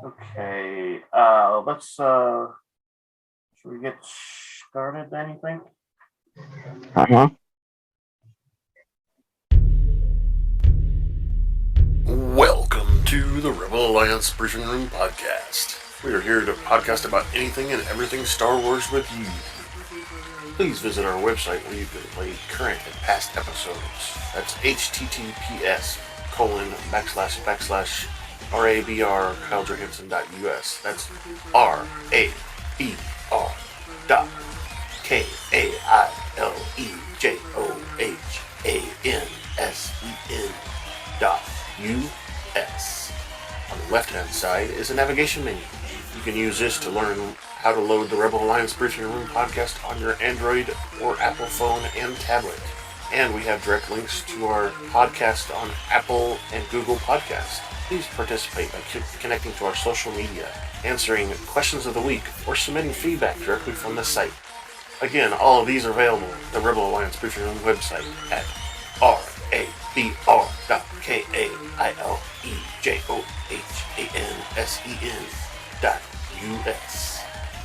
Okay, should we get started, anything? Uh-huh. Welcome to the Rebel Alliance Briefing Room Podcast. We are here to podcast about anything and everything Star Wars with you. Please visit our website where you can play current and past episodes. That's https://RABR KyleJohansson.us. That's RABR.KyleJohansson.us. On the left-hand side is a navigation menu. You can use this to learn how to load the Rebel Alliance Briefing Room podcast on your Android or Apple phone and tablet. And we have direct links to our podcast on Apple and Google Podcasts. Please participate by connecting to our social media, answering questions of the week, or submitting feedback directly from the site. Again, all of these are available at the Rebel Alliance Briefing Room website at RABR.KyleJohansson.us.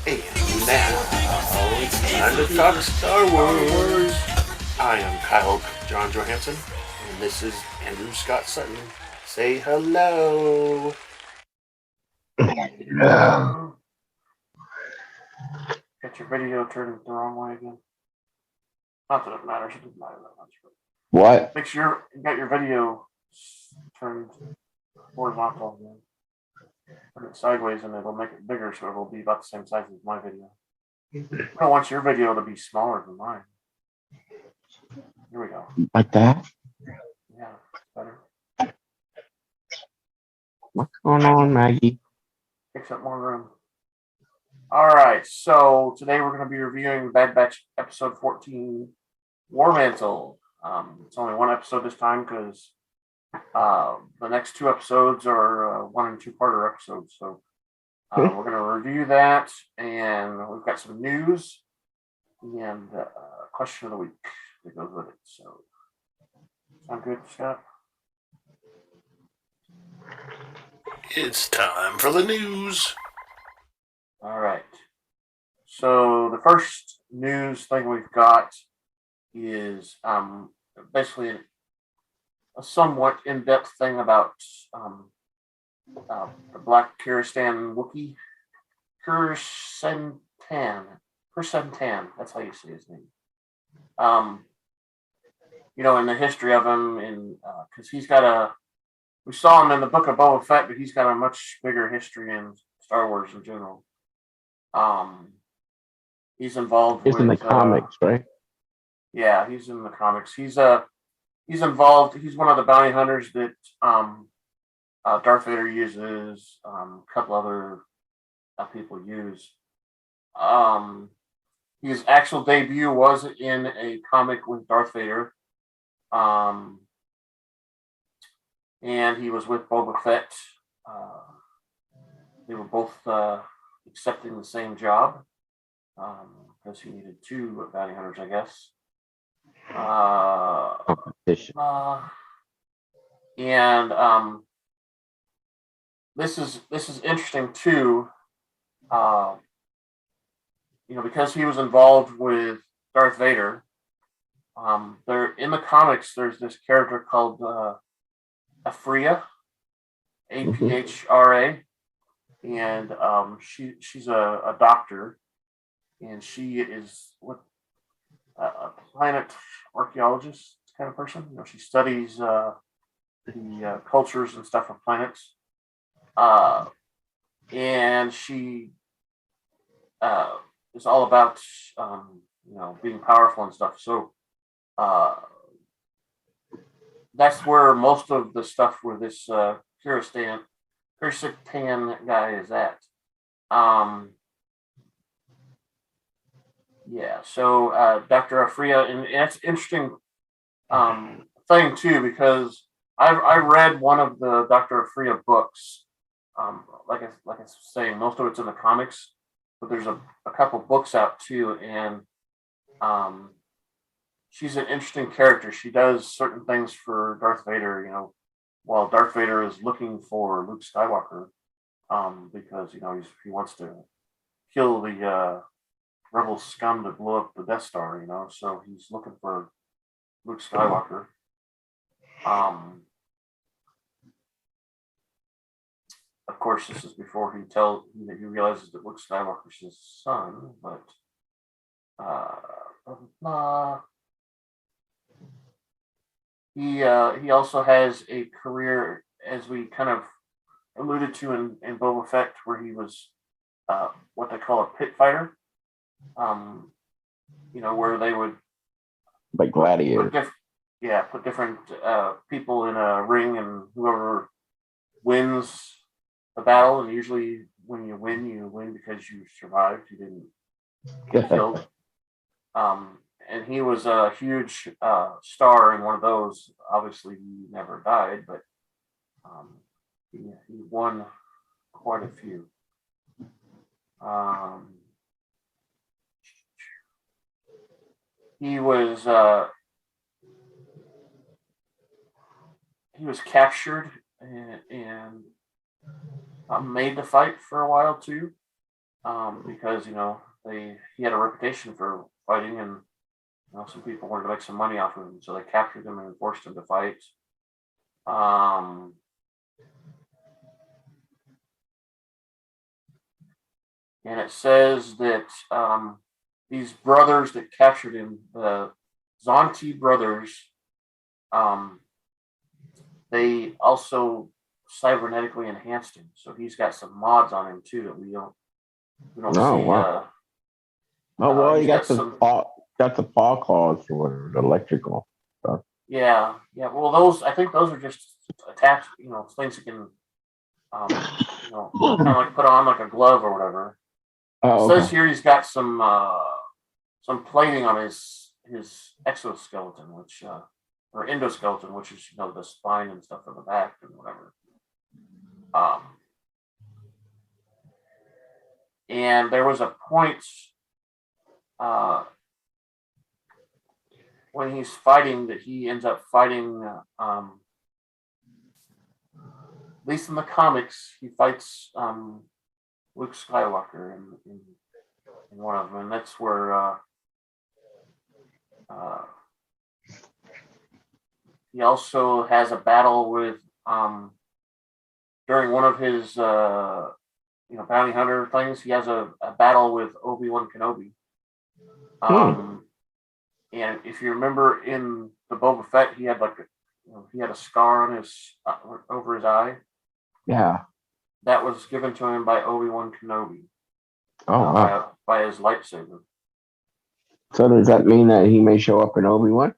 And now, it's time to talk Star Wars. I am Kyle John Johansson, and this is Andrew Scott Sutton. Say hello. No. Get your video turned the wrong way again. Not that it matters, it doesn't matter that much. But What? make sure you got your video turned horizontal again. Put it sideways and it'll make it bigger so it'll be about the same size as my video. I don't want your video to be smaller than mine. Here we go. Like that? Yeah, better. What's going on, Maggie? Takes up more room. Alright, so today we're going to be reviewing Bad Batch episode 14, War-Mantle. It's only one episode this time because the next two episodes are 1 and 2-parter episodes. So we're going to review that, and we've got some news and question of the week that goes with it. So, sound good, Scott? It's time for the news. All right. So the first news thing we've got is basically a somewhat in-depth thing about the Black Krrsantan Wookiee. Krrsantan, that's how you say his name. In the history of him, because he's got we saw him in the Book of Boba Fett, but he's got a much bigger history in Star Wars in general. He's involved It's in the comics, right? Yeah, he's in the comics. He's involved. He's one of the bounty hunters that Darth Vader uses. A couple other people use. His actual debut was in a comic with Darth Vader. And he was with Boba Fett. They were both accepting the same job because he needed two bounty hunters, I guess. Competition. And this is interesting too. Because he was involved with Darth Vader. There in the comics, there's this character called Aphria, Aphra, and she's a doctor, and she is a planet archaeologist kind of person. She studies the cultures and stuff of planets, and she is all about being powerful and stuff. So that's where most of the stuff with this Krrsantan guy is at. So Dr. Aphria, and it's interesting thing too, because I read one of the Dr. Aphria books. Like I was saying, most of it's in the comics, but there's a couple books out too, and she's an interesting character. She does certain things for Darth Vader, while Darth Vader is looking for Luke Skywalker. because he wants to kill the rebel scum that blew up the Death Star. So he's looking for Luke Skywalker. Of course, this is before he realizes that Luke Skywalker's his son, but he also has a career, as we kind of alluded to in Boba Fett, where he was what they call a pit fighter. Where they would like gladiator. Put different people in a ring, and whoever wins the battle, and usually when you win because you survived, you didn't get killed. And he was a huge star in one of those. Obviously, he never died, but he won quite a few. He was captured and made to fight for a while too, because he had a reputation for fighting, and some people wanted to make some money off of him, so they captured him and forced him to fight. And it says that these brothers that captured him, the Zonti brothers, they also cybernetically enhanced him. So he's got some mods on him too that we don't see. Wow. He got the paw claws for the electrical stuff. Yeah. Well, I think those are just attached. Things you can, kind of like put on like a glove or whatever. It says here he's got some plating on his exoskeleton, which or endoskeleton, which is the spine and stuff in the back and whatever. And there was a point when he's fighting that he ends up fighting. At least in the comics, he fights Luke Skywalker in one of them, and that's where he also has a battle with during one of his bounty hunter things. He has a battle with Obi-Wan Kenobi. And if you remember in the Boba Fett, he had he had a scar on his over his eye. Yeah. That was given to him by Obi-Wan Kenobi. By his lightsaber. So does that mean that he may show up in Obi-Wan?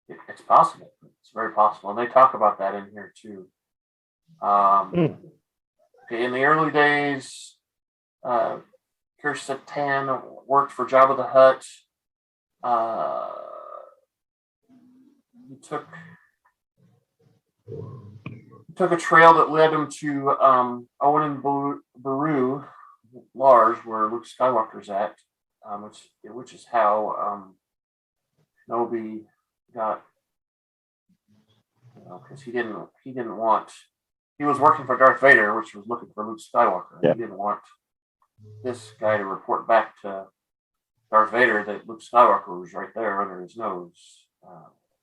It's possible. It's very possible. And they talk about that in here too. Okay, in the early days, Krrsantan worked for Jabba the Hutt. He took a trail that led him to Owen and Beru, Lars, where Luke Skywalker's at, which is how Kenobi got, because he didn't want. He was working for Darth Vader, which was looking for Luke Skywalker. Yeah. He didn't want this guy to report back to Darth Vader that Luke Skywalker was right there under his nose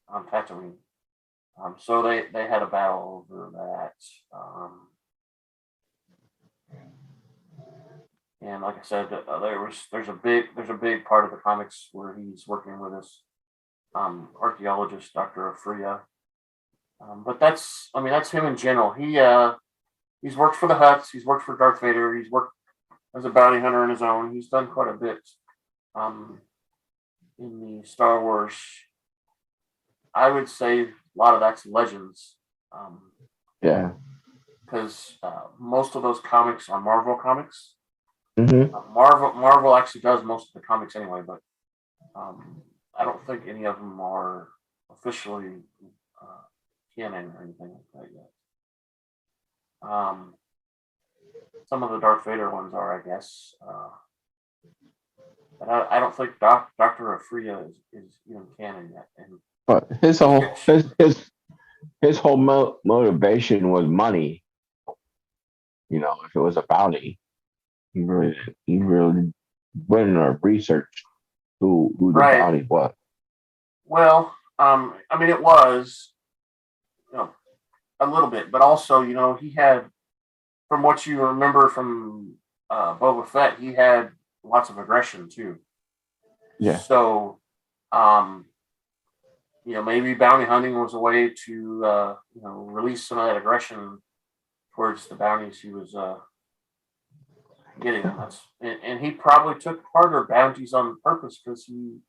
on Tatooine. So they had a battle over that. And like I said, there's a big part of the comics where he's working with this archaeologist, Dr. Afria. But that's him in general. He's worked for the Hutts. He's worked for Darth Vader. He's worked as a bounty hunter on his own. He's done quite a bit in the Star Wars. I would say a lot of that's Legends. Yeah. Because most of those comics are Marvel comics. Mm-hmm. Marvel actually does most of the comics anyway, but I don't think any of them are officially canon or anything like that yet. Some of the Darth Vader ones are, I guess. But I don't think Dr. Afria is even canon yet. But his whole motivation was money. if it was a bounty, he really wouldn't have researched who the Right. bounty was. Well, I mean, it was, a little bit, but also, he had, from what you remember from Boba Fett, he had lots of aggression too. Yeah. So, maybe bounty hunting was a way to, release some of that aggression towards the bounties he was getting. And he probably took harder bounties on purpose because he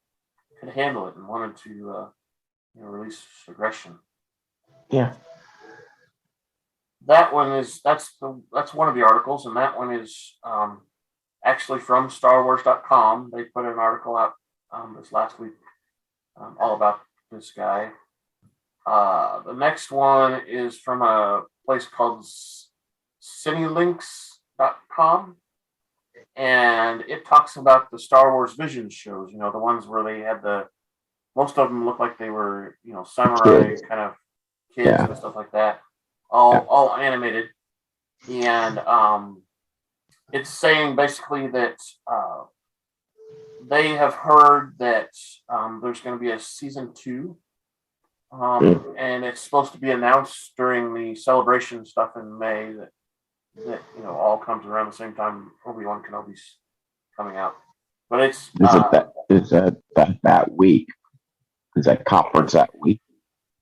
could handle it and wanted to, release aggression. Yeah. That's one of the articles, and that one is actually from StarWars.com. They put an article out this last week all about this guy. The next one is from a place called cinelinks.com, and it talks about the Star Wars Vision shows. The ones where they had most of them look like they were, samurai kind of kids and stuff like that. All animated, and it's saying basically that they have heard that there's going to be a season 2, and it's supposed to be announced during the celebration stuff in May. That all comes around the same time Obi-Wan Kenobi's coming out, but it's is that week? Is that conference that week?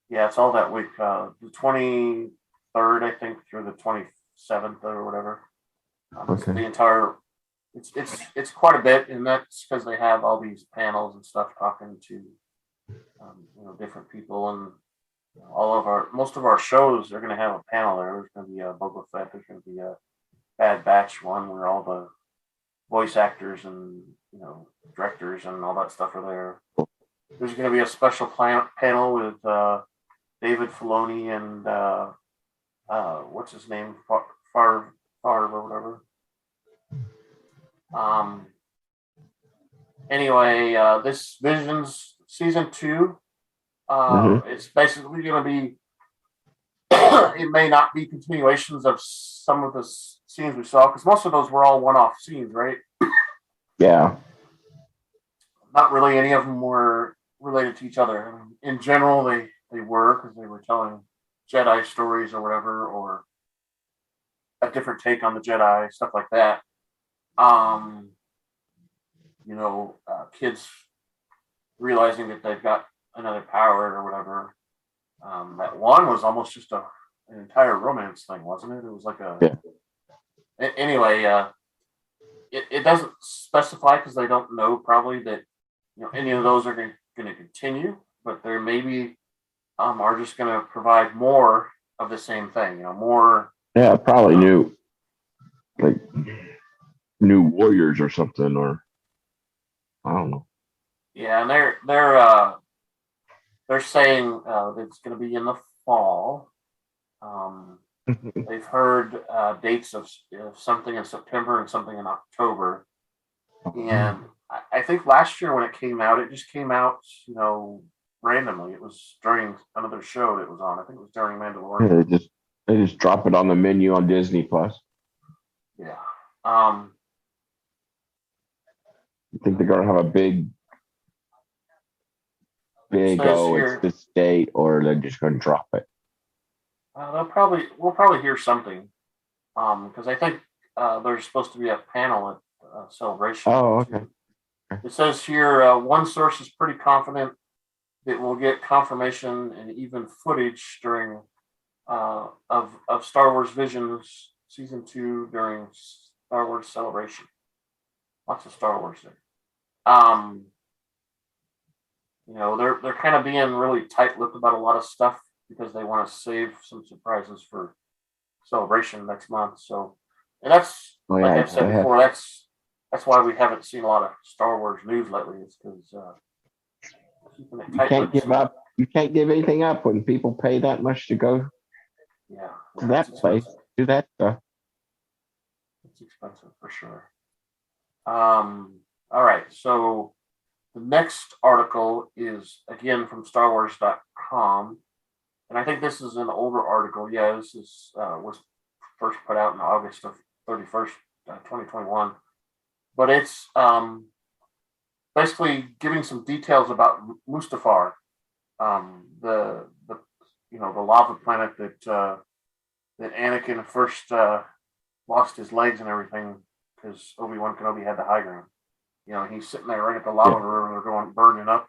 Yeah, it's all that week. The 23rd, I think, through the 27th or whatever. Okay. The entire, it's quite a bit, and that's because they have all these panels and stuff talking to, different people, and most of our shows are going to have a panel there. There's going to be a Boba Fett. There's going to be a Bad Batch one where all the voice actors and directors and all that stuff are there. There's going to be a special panel with David Filoni and what's his name, Favre or whatever. Anyway, this Visions season 2. It's basically going to be. It may not be continuations of some of the scenes we saw, because most of those were all one-off scenes, right? Yeah. Not really any of them were related to each other. I mean, in general, they were, because they were telling Jedi stories or whatever, or a different take on the Jedi, stuff like that. Kids realizing that they've got another power or whatever. That one was almost just an entire romance thing, wasn't it? It was like Anyway, it doesn't specify, because they don't know probably that any of those are going to continue, but there maybe are just going to provide more of the same thing. More. Yeah, probably new warriors or something, or I don't know. Yeah, and they're saying that it's going to be in the fall. They've heard dates of something in September and something in October. And I think last year when it came out, it just came out, randomly. It was during another show that was on. I think it was during Mandalorian. Yeah, they just drop it on the menu on Disney Plus. Yeah. You think they're gonna have a big it's this date, or they're just gonna drop it? We'll probably hear something, because I think there's supposed to be a panel at Celebration. Oh, okay. It says here one source is pretty confident that we'll get confirmation and even footage during of Star Wars Visions season 2 during Star Wars Celebration. Lots of Star Wars there. They're kind of being really tight-lipped about a lot of stuff, because they want to save some surprises for Celebration next month. So, and that's like I've said before. That's why we haven't seen a lot of Star Wars news lately. It's because keeping it tight. You can't give up. You can't give anything up when people pay that much to go. Yeah, to that place, do that stuff. It's expensive for sure. All right, so the next article is again from StarWars.com, and I think this is an older article. Yeah, this was first put out in August of 31st, 2021. But it's basically giving some details about Mustafar, the the lava planet that Anakin first lost his legs and everything because Obi-Wan Kenobi had the high ground. He's sitting there right at the lava river and they're going burning up.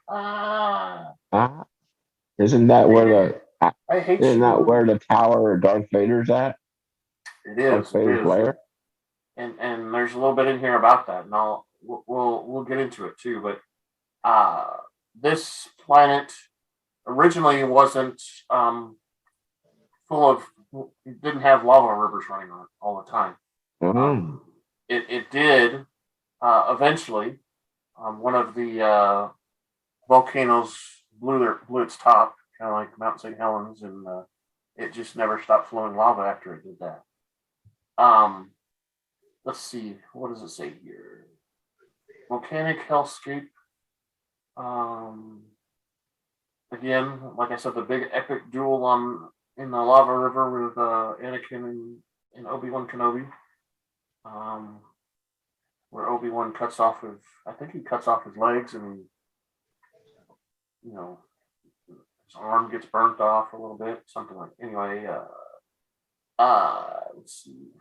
Isn't that where I hate isn't you. that where the tower of Darth Vader's at? It is. Darth Vader's lair? And there's a little bit in here about that, and we'll get into it too. But this planet originally wasn't full of. It didn't have lava rivers running on it all the time. Mm-hmm. It did eventually. One of the volcanoes blew its top, kind of like Mount St. Helens, and it just never stopped flowing lava after it did that. Let's see, what does it say here? Volcanic hellscape. Again, like I said, the big epic duel in the lava river with Anakin and Obi-Wan Kenobi. Where Obi-Wan cuts off his legs and his arm gets burnt off a little bit, something like. Anyway, let's see.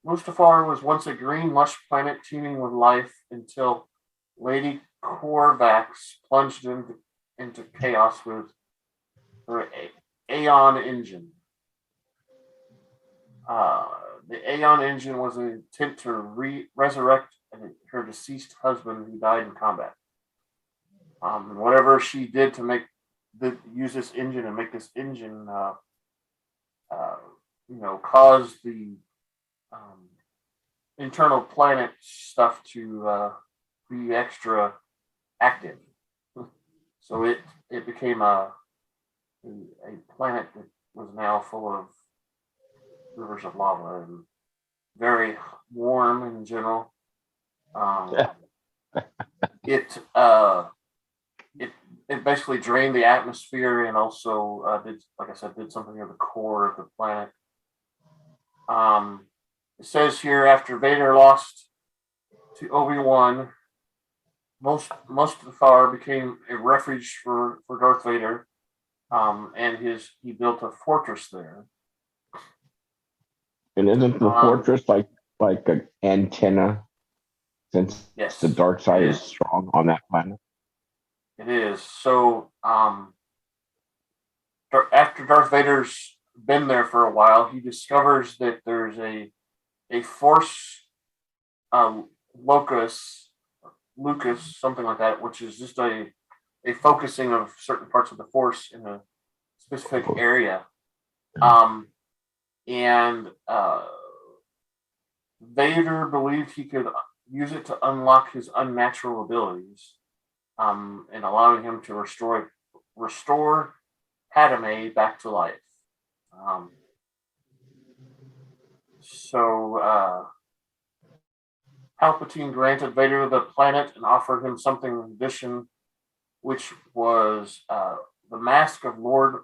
Mustafar was once a green, lush planet teeming with life until Lady Corvax plunged into chaos with her Aeon engine. The Aeon engine was an attempt to resurrect her deceased husband who died in combat. Whatever she did to use this engine and make this engine, cause the internal planet stuff to be extra active. So it became a planet that was now full of rivers of lava and very warm in general. It basically drained the atmosphere and also did something to the core of the planet. It says here after Vader lost to Obi-Wan, Mustafar became a refuge for Darth Vader, and he built a fortress there. And isn't the fortress like an antenna? Since yes, the dark side is strong on that planet. It is. So after Darth Vader's been there for a while, he discovers that there's a force Lucas, something like that, which is just a focusing of certain parts of the force in a specific area. And Vader believed he could use it to unlock his unnatural abilities, and allowing him to restore Padme back to life. So Palpatine granted Vader the planet and offered him something in addition, which was the mask of Lord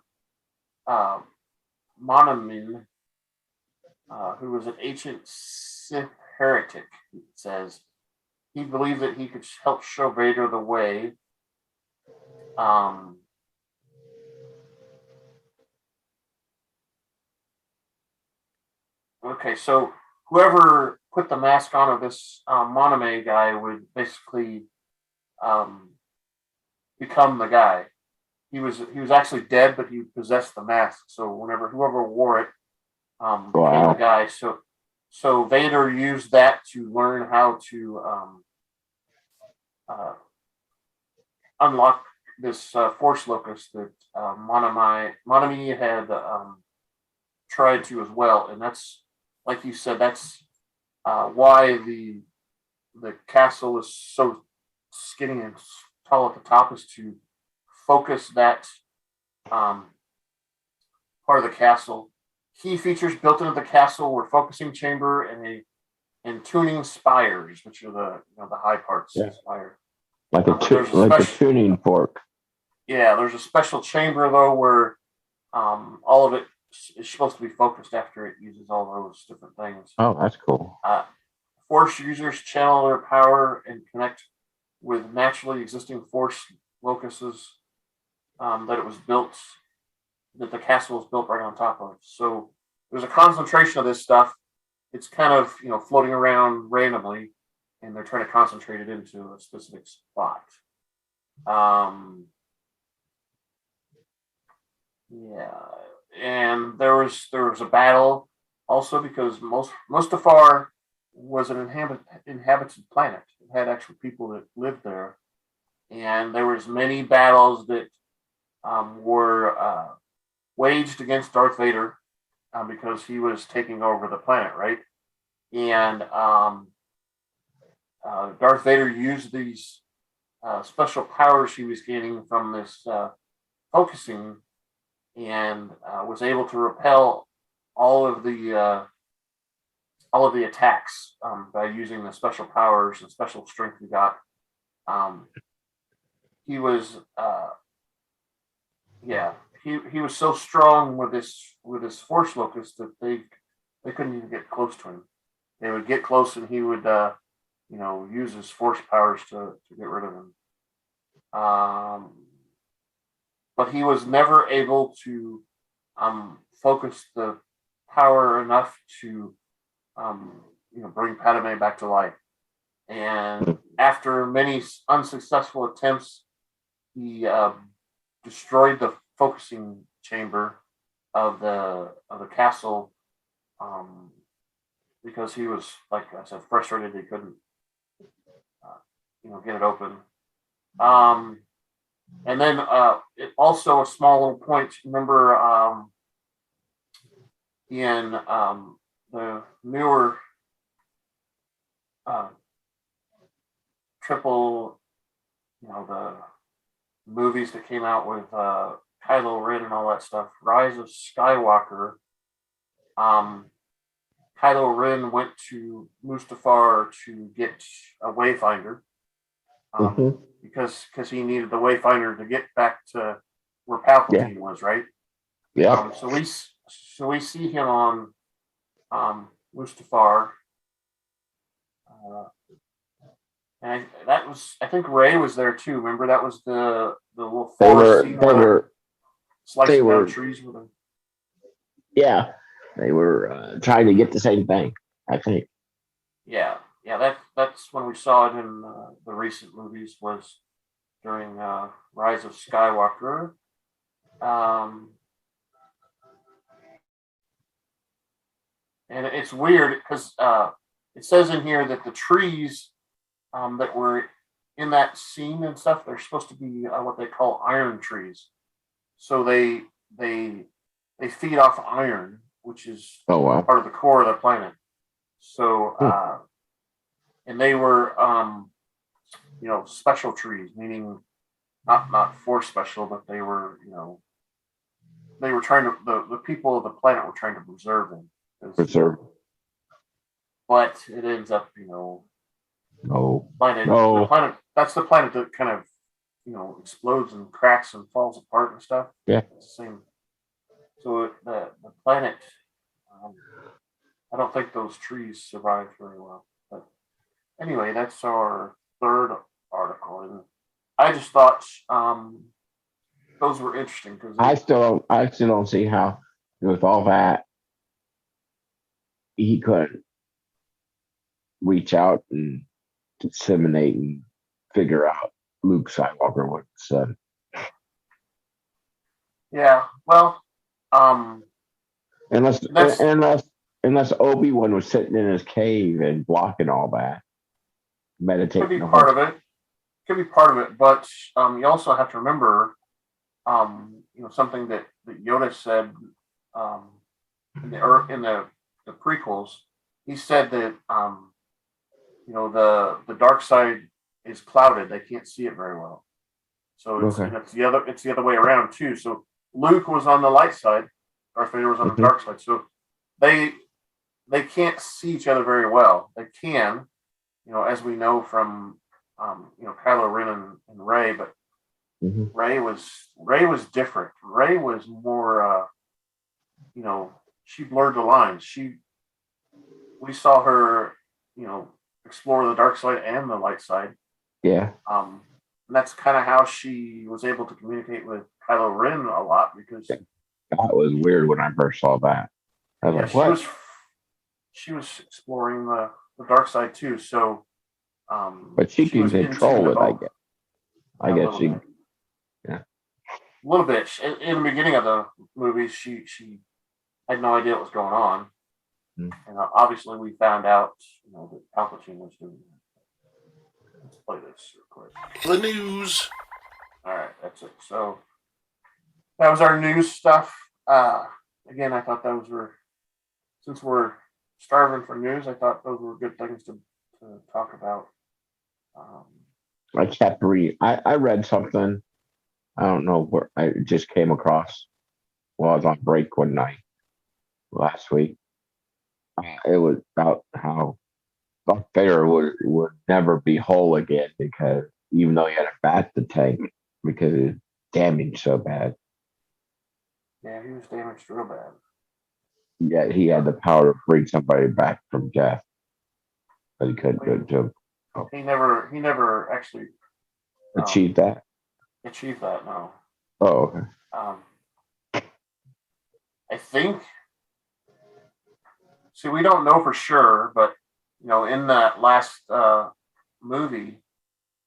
Monomin, who was an ancient Sith heretic. It says he believed that he could help show Vader the way. Okay, so whoever put the mask on of this Monome guy would basically become the guy. He was actually dead, but he possessed the mask. So whoever wore it became the guy. So Vader used that to learn how to unlock this force locus that Monami had tried to as well, and that's, like you said, that's why the castle is so skinny and tall at the top, is to focus that part of the castle. Key features built into the castle were focusing chamber and tuning spires, which are the high parts of the spire. Like a tuning fork. Yeah, there's a special chamber though where all of it is supposed to be focused after it uses all those different things. Oh, that's cool. Force users channel their power and connect with naturally existing force locuses that it was built, that the castle was built right on top of. So there's a concentration of this stuff. It's kind of, floating around randomly, and they're trying to concentrate it into a specific spot. Yeah, and there was a battle also because Mustafar was an inhabited planet. It had actual people that lived there, and there was many battles that were waged against Darth Vader because he was taking over the planet, right? And Darth Vader used these special powers he was gaining from this focusing, and was able to repel all of the attacks by using the special powers and special strength he got. He was he was so strong with this force locust that they couldn't even get close to him. They would get close and he would use his force powers to get rid of them. But he was never able to focus the power enough to bring Padme back to life. And after many unsuccessful attempts, he destroyed the focusing chamber of the castle because he was, like I said, frustrated he couldn't get it open. And then it also a small little point. Remember in the newer triple, the movies that came out with Kylo Ren and all that stuff, Rise of Skywalker, Kylo Ren went to Mustafar to get a Wayfinder because he needed the Wayfinder to get back to where Palpatine was, right? Yeah. So we see him on Mustafar, and I think Rey was there too. Remember that was the little forest scene where slicing down trees with them. Yeah, they were trying to get the same thing, I think. Yeah. That's when we saw it in the recent movies, was during Rise of Skywalker. And it's weird because it says in here that the trees that were in that scene and stuff, they're supposed to be what they call iron trees. So they feed off iron, which is part of the core of the planet. So and they were special trees, meaning not force special, but they were they were trying to the people of the planet were trying to preserve them. But it ends up the planet, that's the planet that kind of explodes and cracks and falls apart and stuff. Yeah, it's the same. So the planet, I don't think those trees survived very well. But anyway, that's our third article, and I just thought those were interesting because I still don't see how with all that he could reach out and disseminate and figure out Luke Skywalker what said. Yeah, well, unless Obi-Wan was sitting in his cave and blocking all that, meditating. Could be part of it. But you also have to remember, something that Yoda said in the prequels. He said that the dark side is clouded; they can't see it very well. So it's the other way around too. So Luke was on the light side, Darth Vader was on the dark side. So they can't see each other very well. They can, as we know from Kylo Ren and Rey, but Rey was different. Rey was more she blurred the lines. We saw her, explore the dark side and the light side. Yeah. And that's kind of how she was able to communicate with Kylo Ren a lot because That was weird when I first saw that. I was like, what? she was exploring the dark side too. So, But she can was in tune control with it, I both. guess. A I guess little she. bit. Yeah. A little bit. In the beginning of the movie, she had no idea what was going on. Hmm. And obviously, we found out, that Palpatine was doing that. Let's play this real quick. The news. All right, that's it. So that was our news stuff. Again, I thought those were, since we're starving for news, I thought those were good things to talk about. I kept reading. I read something. I don't know where I just came across while I was on break one night last week. It was about how Darth Vader would never be whole again because even though he had a bat the tank because it was damaged so bad. Yeah, he was damaged real bad. Yet he had the power to bring somebody back from death, but he couldn't do it to him. He never actually Achieve that? achieved that. No. Oh, okay. I think. See, we don't know for sure, but in that last movie,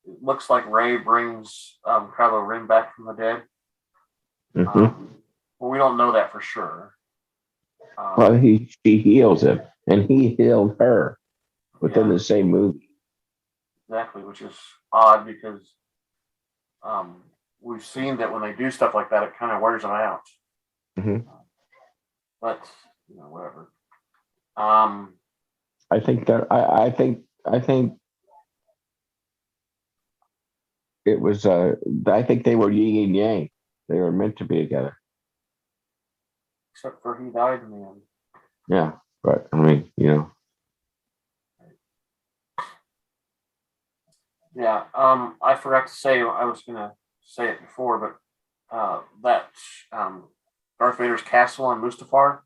it looks like Rey brings Kylo Ren back from the dead. Mm-hmm. But we don't know that for sure. Well, she heals him, and he healed her within the same movie. Exactly, which is odd because we've seen that when they do stuff like that, it kind of wears them out. Mm-hmm. But whatever. I think that I think it was. I think they were yin and yang. They were meant to be together. Except for he died in the end. Yeah, but I mean, Yeah. I forgot to say I was gonna say it before, but that Darth Vader's castle on Mustafar.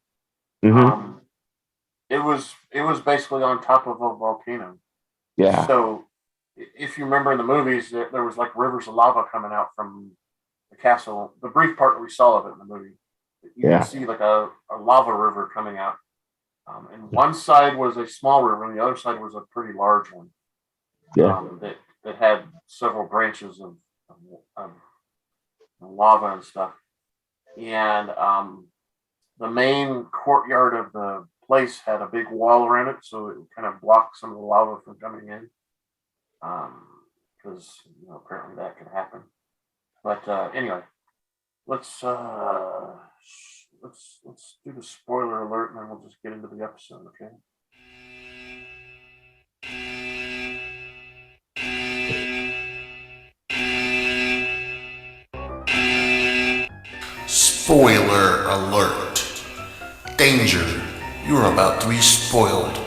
Mm-hmm. It was basically on top of a volcano. Yeah. So if you remember in the movies, there was like rivers of lava coming out from the castle. The brief part we saw of it in the movie, you could see like a lava river coming out. And one side was a small river, and the other side was a pretty large one. Yeah. That had several branches of lava and stuff. And the main courtyard of the place had a big wall around it, so it kind of blocked some of the lava from coming in. Because apparently that could happen. But anyway, let's do the spoiler alert, and then we'll just get into the episode, okay? Spoiler alert. Danger. You're about to be spoiled.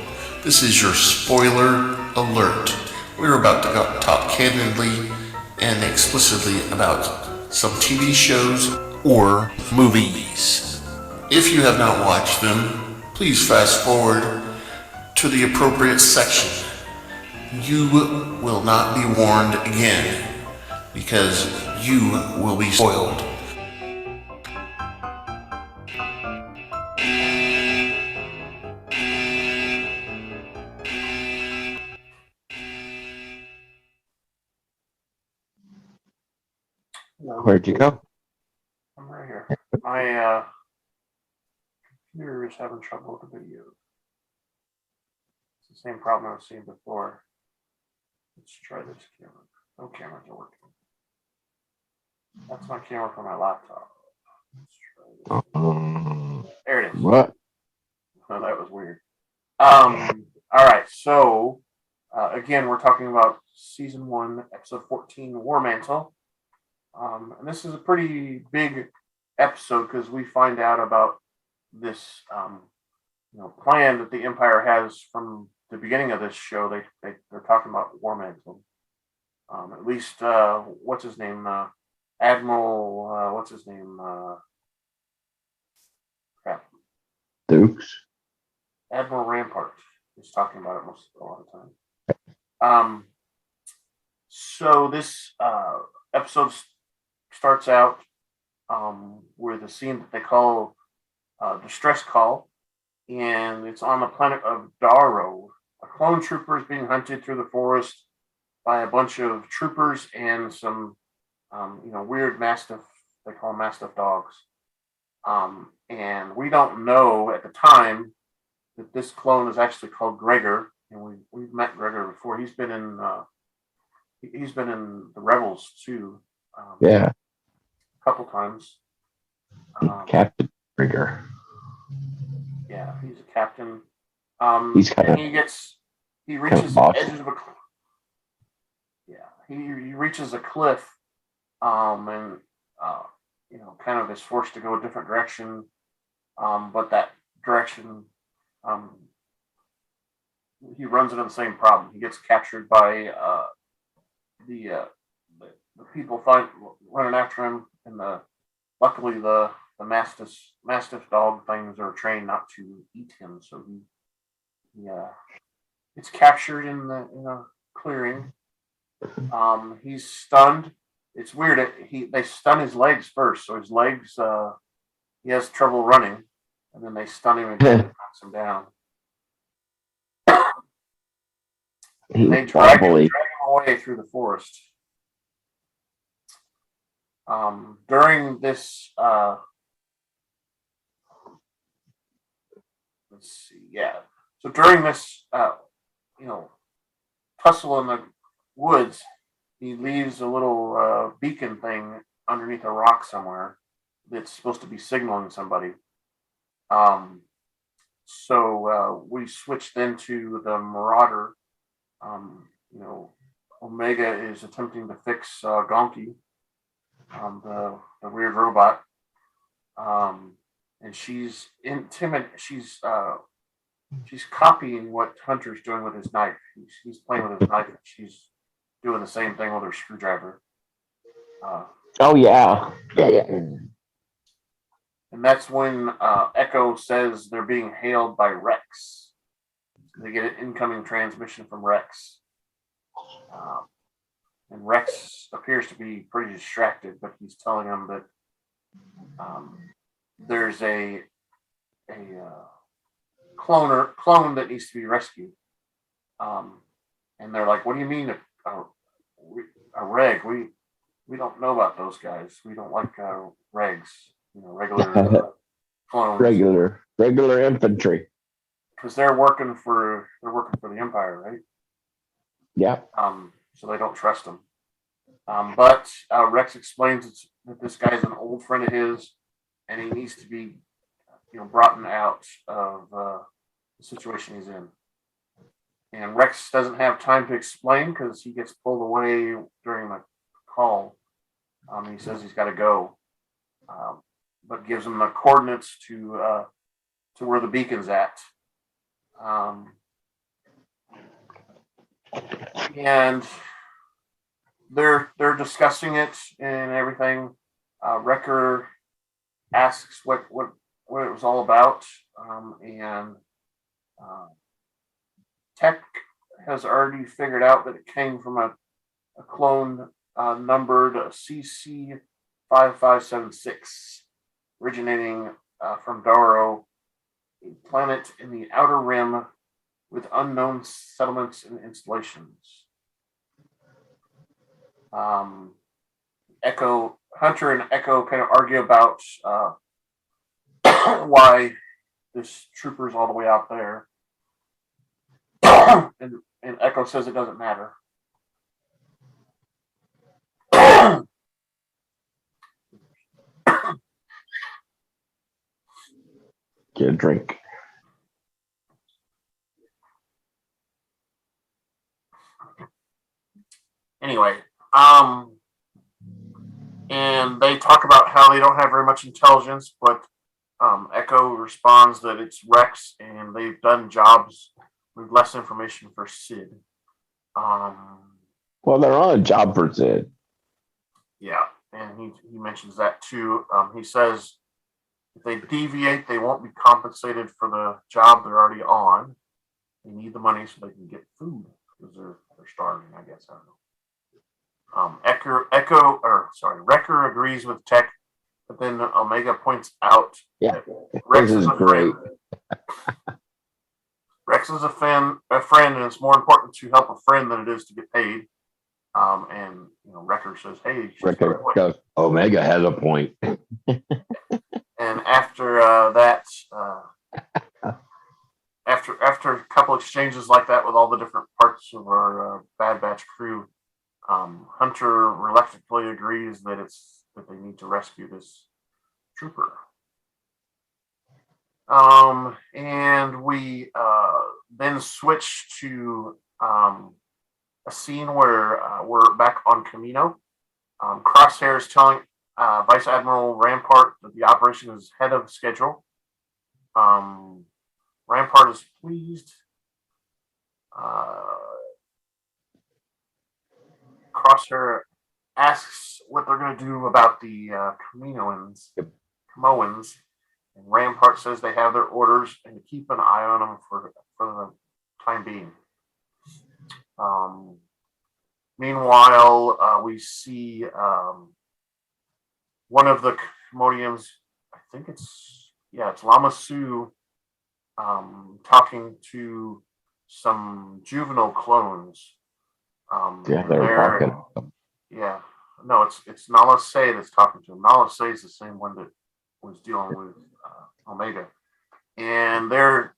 This is your spoiler alert. We're about to talk candidly and explicitly about some TV shows or movies. If you have not watched them, please fast forward to the appropriate section. You will not be warned again because you will be spoiled. Where'd you go? I'm right here. My computer is having trouble with the video. It's the same problem I've seen before. Let's try this camera. No cameras are working. That's my camera for my laptop. Let's try this. There it is. What? Oh, that was weird. All right. So, again, we're talking about season 1, episode 14, War-Mantle. And this is a pretty big episode because we find out about this, plan that the Empire has from the beginning of this show. They're talking about War-Mantle. At least, what's his name? Admiral, what's his name? Crap. Dukes. Admiral Rampart is talking about it most a lot of the time. So this episode starts out with a scene that they call distress call, and it's on the planet of Darrow. A clone trooper is being hunted through the forest by a bunch of troopers and some, weird mastiff. They call them mastiff dogs. And we don't know at the time that this clone is actually called Gregor, and we've met Gregor before. He's been in the Rebels too. Yeah. A couple times. Captain Trigger. Yeah, he's a captain. He's kind and of he reaches the edges of a cliff. Yeah, he reaches a cliff, and kind of is forced to go a different direction. But that direction, he runs into the same problem. He gets captured by the people running after him, and luckily the mastiff dog things are trained not to eat him, so he gets captured in a clearing. He's stunned. It's weird. They stun his legs first, so his legs he has trouble running, and then they stun him and knocks him down. They drag him away through the forest. During this, let's see, yeah. So during this, tussle in the woods, he leaves a little beacon thing underneath a rock somewhere that's supposed to be signaling somebody. So we switch then to the Marauder. Omega is attempting to fix Gonki, the weird robot, and she's she's copying what Hunter's doing with his knife. He's playing with his knife, and she's doing the same thing with her screwdriver. Oh yeah. And that's when Echo says they're being hailed by Rex. They get an incoming transmission from Rex. And Rex appears to be pretty distracted, but he's telling them that there's a clone that needs to be rescued. And they're like, "What do you mean a reg? We don't know about those guys. We don't like regs. Regular clones. Regular infantry." Because they're working for the Empire, right? Yeah. So they don't trust him. But Rex explains that this guy's an old friend of his, and he needs to be, brought out of the situation he's in. And Rex doesn't have time to explain because he gets pulled away during the call. He says he's got to go, but gives him the coordinates to where the beacon's at. And they're discussing it and everything. Wrecker asks what it was all about, and Tech has already figured out that it came from a clone numbered CC5576, originating from Darrow, a planet in the Outer Rim with unknown settlements and installations. Hunter and Echo kind of argue about why this trooper's all the way out there. and Echo says it doesn't matter. Get a drink. Anyway, and they talk about how they don't have very much intelligence, but Echo responds that it's Rex and they've done jobs with less information for Sid. Well, they're on a job for Sid. Yeah, and he mentions that too. He says, If they deviate, they won't be compensated for the job they're already on. They need the money so they can get food because they're starving, I guess. I don't know. Wrecker agrees with Tech, but then Omega points out Yeah, that Rex this is is a great. friend. Rex is a friend, and it's more important to help a friend than it is to get paid. And Wrecker says, "Hey, Ricker goes, Omega has a point. And after that, after a couple exchanges like that with all the different parts of our Bad Batch crew, Hunter reluctantly agrees that they need to rescue this trooper. And we then switch to a scene where we're back on Camino. Crosshairs telling Vice Admiral Rampart that the operation is ahead of schedule. Rampart is pleased. Crosshair asks what they're going to do about the Caminoans, and Rampart says they have their orders and to keep an eye on them for the time being. Meanwhile, we see one of the Commodians, I think it's Lama Su, talking to some juvenile clones. They're walking. Yeah, no, it's Nala Se that's talking to him. Nala Se is the same one that was dealing with Omega, and they're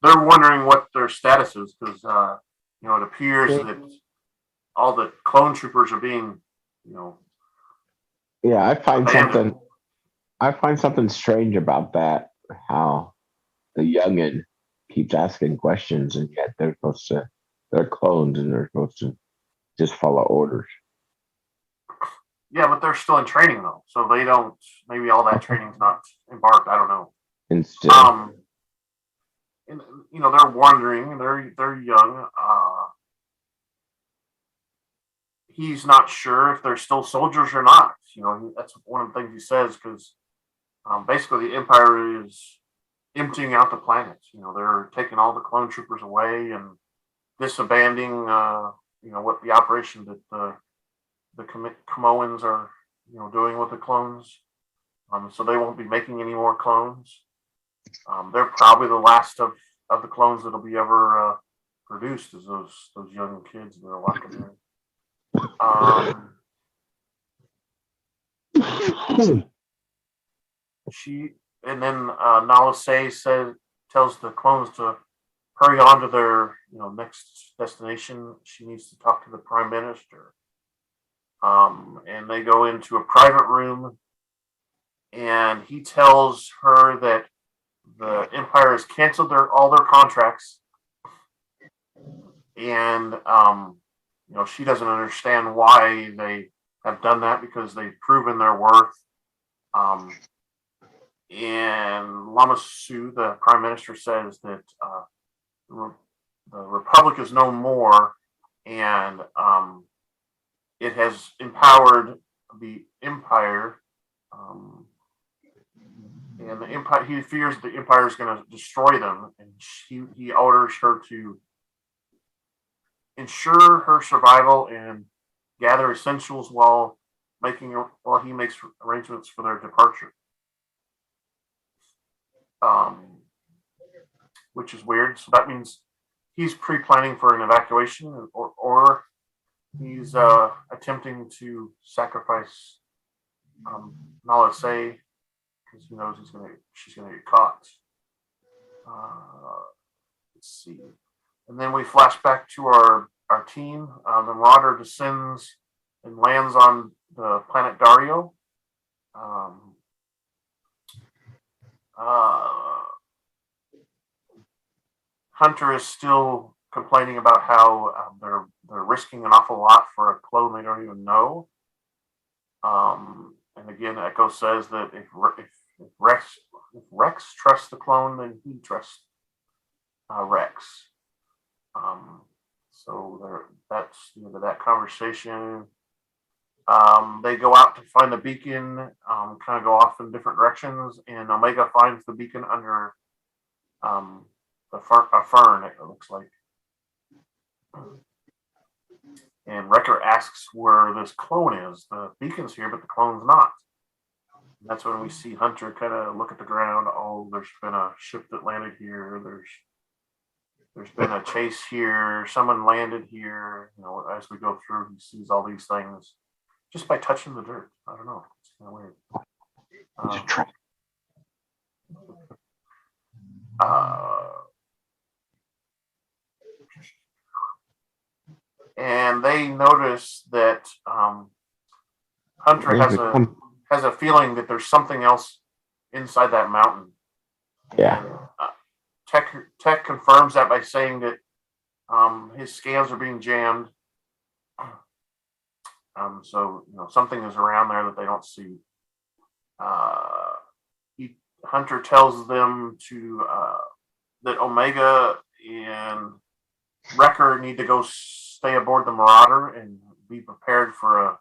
wondering what their status is because it appears that all the clone troopers are being Yeah, abandoned. I find something strange about that. How the youngin keeps asking questions, and yet they're clones, and they're supposed to just follow orders. Yeah, but they're still in training though, so they don't. Maybe all that training's not embarked. I don't know. And still, and, they're wondering. They're young. He's not sure if they're still soldiers or not. That's one of the things he says because basically the Empire is emptying out the planet. They're taking all the clone troopers away and disabandoning. What the operation that the Camoans are, doing with the clones. So they won't be making any more clones. They're probably the last of the clones that'll be ever produced is those young kids that are locking in. Nala Se tells the clones to hurry on to their next destination. She needs to talk to the Prime Minister. And they go into a private room, and he tells her that the Empire has canceled all their contracts, and she doesn't understand why they have done that because they've proven their worth. And Lama Su, the Prime Minister, says that the Republic is no more, and it has empowered the Empire, and the Empire. He fears the Empire is going to destroy them, and he orders her to ensure her survival and gather essentials while he makes arrangements for their departure. Which is weird. So that means he's pre-planning for an evacuation, or he's attempting to sacrifice Nala Se because he knows she's gonna get caught. Let's see, and then we flash back to our team. The Marauder descends and lands on the planet Dario. Hunter is still complaining about how they're risking an awful lot for a clone they don't even know. And again, Echo says that if Rex trusts the clone, then he trusts Rex. So that's the end of that conversation. They go out to find the beacon, kind of go off in different directions, and Omega finds the beacon under a fern, it looks like. And Wrecker asks where this clone is. The beacon's here, but the clone's not. And that's when we see Hunter kind of look at the ground. Oh, there's been a ship that landed here. There's been a chase here. Someone landed here. You know, as we go through, he sees all these things just by touching the dirt. I don't know. It's kind of weird. It's a trap. And they notice that Hunter has a feeling that there's something else inside that mountain. Yeah. And, Tech confirms that by saying that his scans are being jammed. So you know something is around there that they don't see. Hunter tells them to that Omega and Wrecker need to go stay aboard the Marauder and be prepared for a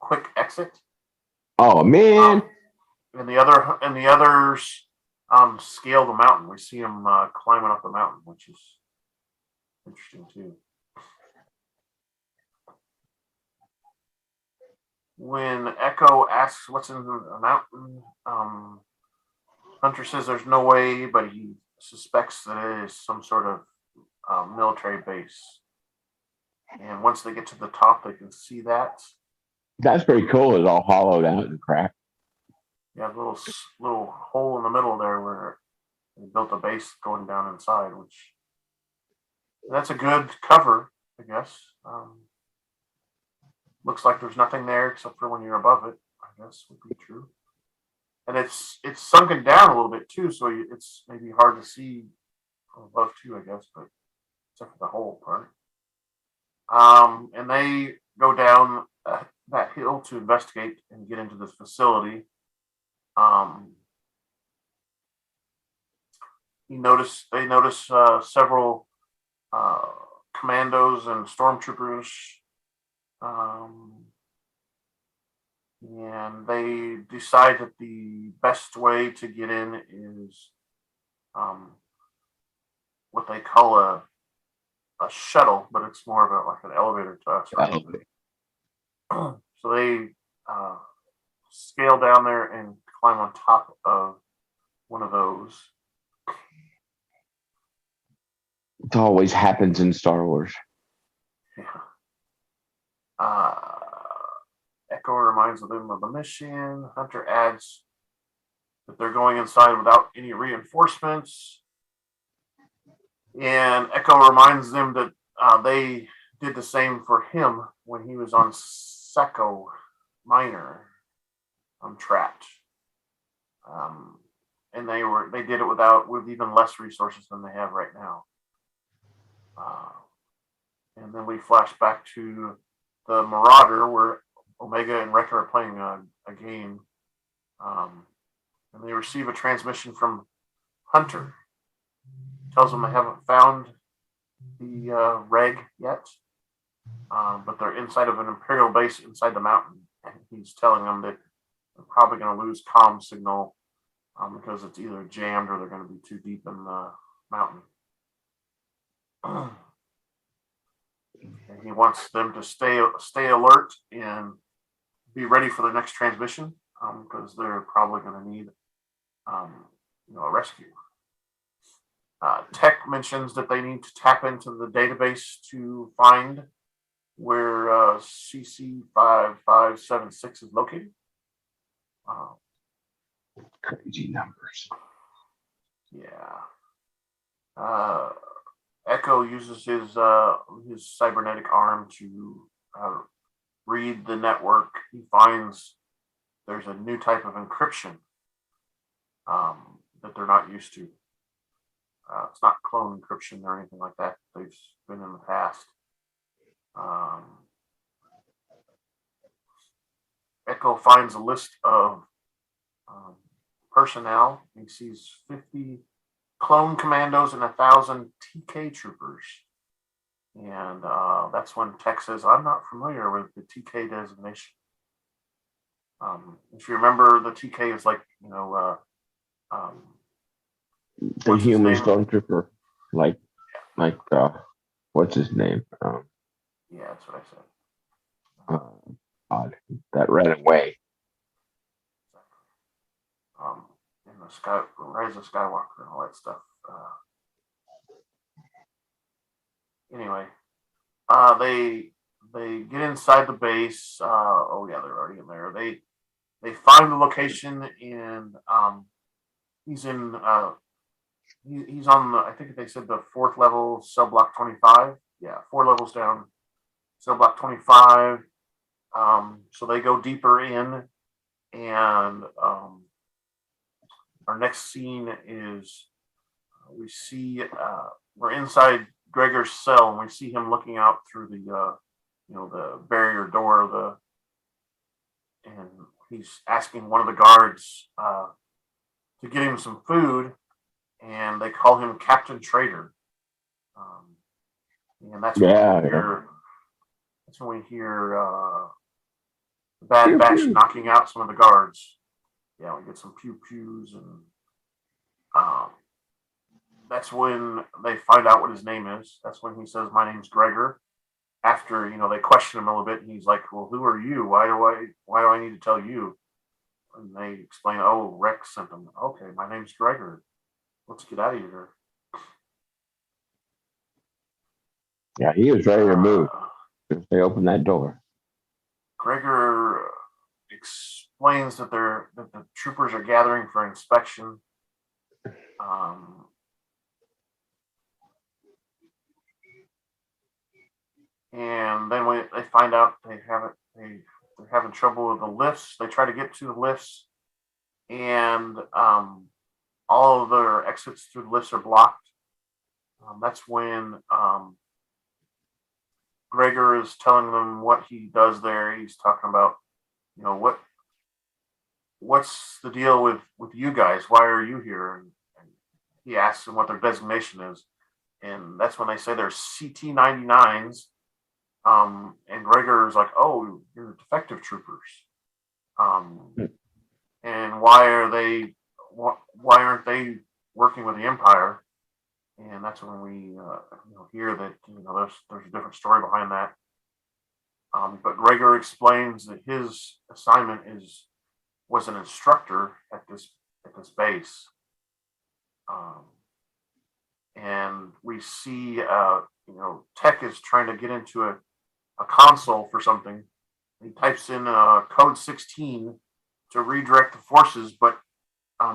quick exit. Oh man! And the others scale the mountain. We see them climbing up the mountain, which is interesting too. When Echo asks what's in the mountain, Hunter says there's no way, but he suspects that it is some sort of military base. And once they get to the top, they can see that. That's pretty cool. It's all hollowed out and cracked. Yeah, a little hole in the middle there where they built a base going down inside, which that's a good cover, I guess. Looks like there's nothing there except for when you're above it, I guess would be true. And it's sunken down a little bit too, so it's maybe hard to see from above too, I guess, but except for the whole part. And they go down that hill to investigate and get into this facility. They notice several commandos and stormtroopers, and they decide that the best way to get in is what they call a shuttle, but it's more of like an elevator to us. Right? So they scale down there and climb on top of one of those. It always happens in Star Wars. Yeah. Echo reminds them of the mission. Hunter adds that they're going inside without any reinforcements. And Echo reminds them that they did the same for him when he was on Seko Minor, trapped. And they did it with even less resources than they have right now. And then we flash back to the Marauder where Omega and Wrecker are playing a game. And they receive a transmission from Hunter. Tells them they haven't found the reg yet, but they're inside of an Imperial base inside the mountain. And he's telling them that they're probably going to lose comm signal because it's either jammed or they're going to be too deep in the mountain. And he wants them to stay alert and be ready for their next transmission because they're probably going to need a rescue. Tech mentions that they need to tap into the database to find where CC5576 is located. Crazy numbers. Yeah. Echo uses his cybernetic arm to read the network. He finds there's a new type of encryption that they're not used to. It's not clone encryption or anything like that. They've been in the past. Echo finds a list of personnel. He sees 50 clone commandos and 1,000 TK troopers. And that's when Tech says, I'm not familiar with the TK designation. If you remember, the TK is like, The what's his human name? stormtrooper, like what's his name? Yeah, that's what I said. God, that ran away. In the Sky, Rise of Skywalker and all that stuff. Anyway, they get inside the base. Oh yeah, they're already in there. They find the location, and he's in. He's on the. I think they said the 4th level, cell block 25. Yeah, 4 levels down, cell block 25. So they go deeper in, and our next scene is we see we're inside Gregor's cell, and we see him looking out through the the barrier door of and he's asking one of the guards to get him some food, and they call him Captain Trader. And that's when we hear the Bad Batch knocking out some of the guards. Yeah, we get some pew pews, and that's when they find out what his name is. That's when he says, "My name's Gregor." After they question him a little bit, and he's like, "Well, who are you? Why do I need to tell you?" And they explain, "Oh, Rex sent them." Okay, my name's Gregor. Let's get out of here. Yeah, he was ready to move. If they opened that door. Gregor explains that the troopers are gathering for inspection. And then they find out they're having trouble with the lifts. They try to get to the lifts, and all of their exits through the lifts are blocked. That's when Gregor is telling them what he does there. He's talking about, what's the deal with you guys? Why are you here? And he asks them what their designation is, and that's when they say they're CT-99s. And Gregor is like, "Oh, you're defective troopers." And why aren't they working with the Empire? And that's when we hear that there's a different story behind that. But Gregor explains that his assignment was an instructor at this base. And we see Tech is trying to get into a console for something. He types in code 16 to redirect the forces, but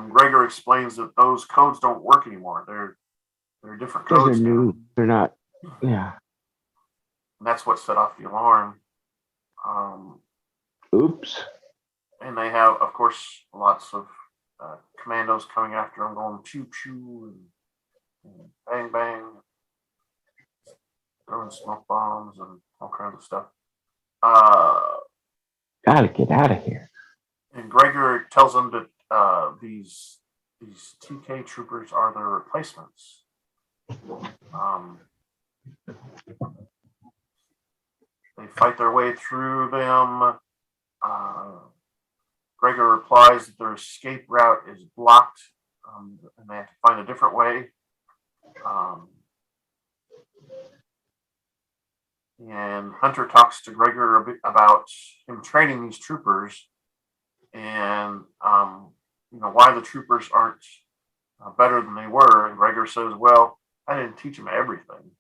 Gregor explains that those codes don't work anymore. They're different codes now. They're not. Yeah. And that's what set off the alarm. Oops. And they have, of course, lots of commandos coming after them, going pew pew and bang bang, throwing smoke bombs and all kinds of stuff. Gotta get out of here. And Gregor tells them that these TK troopers are their replacements. They fight their way through them. Gregor replies that their escape route is blocked, and they have to find a different way. And Hunter talks to Gregor a bit about him training these troopers, and why the troopers aren't better than they were. And Gregor says, "Well, I didn't teach them everything.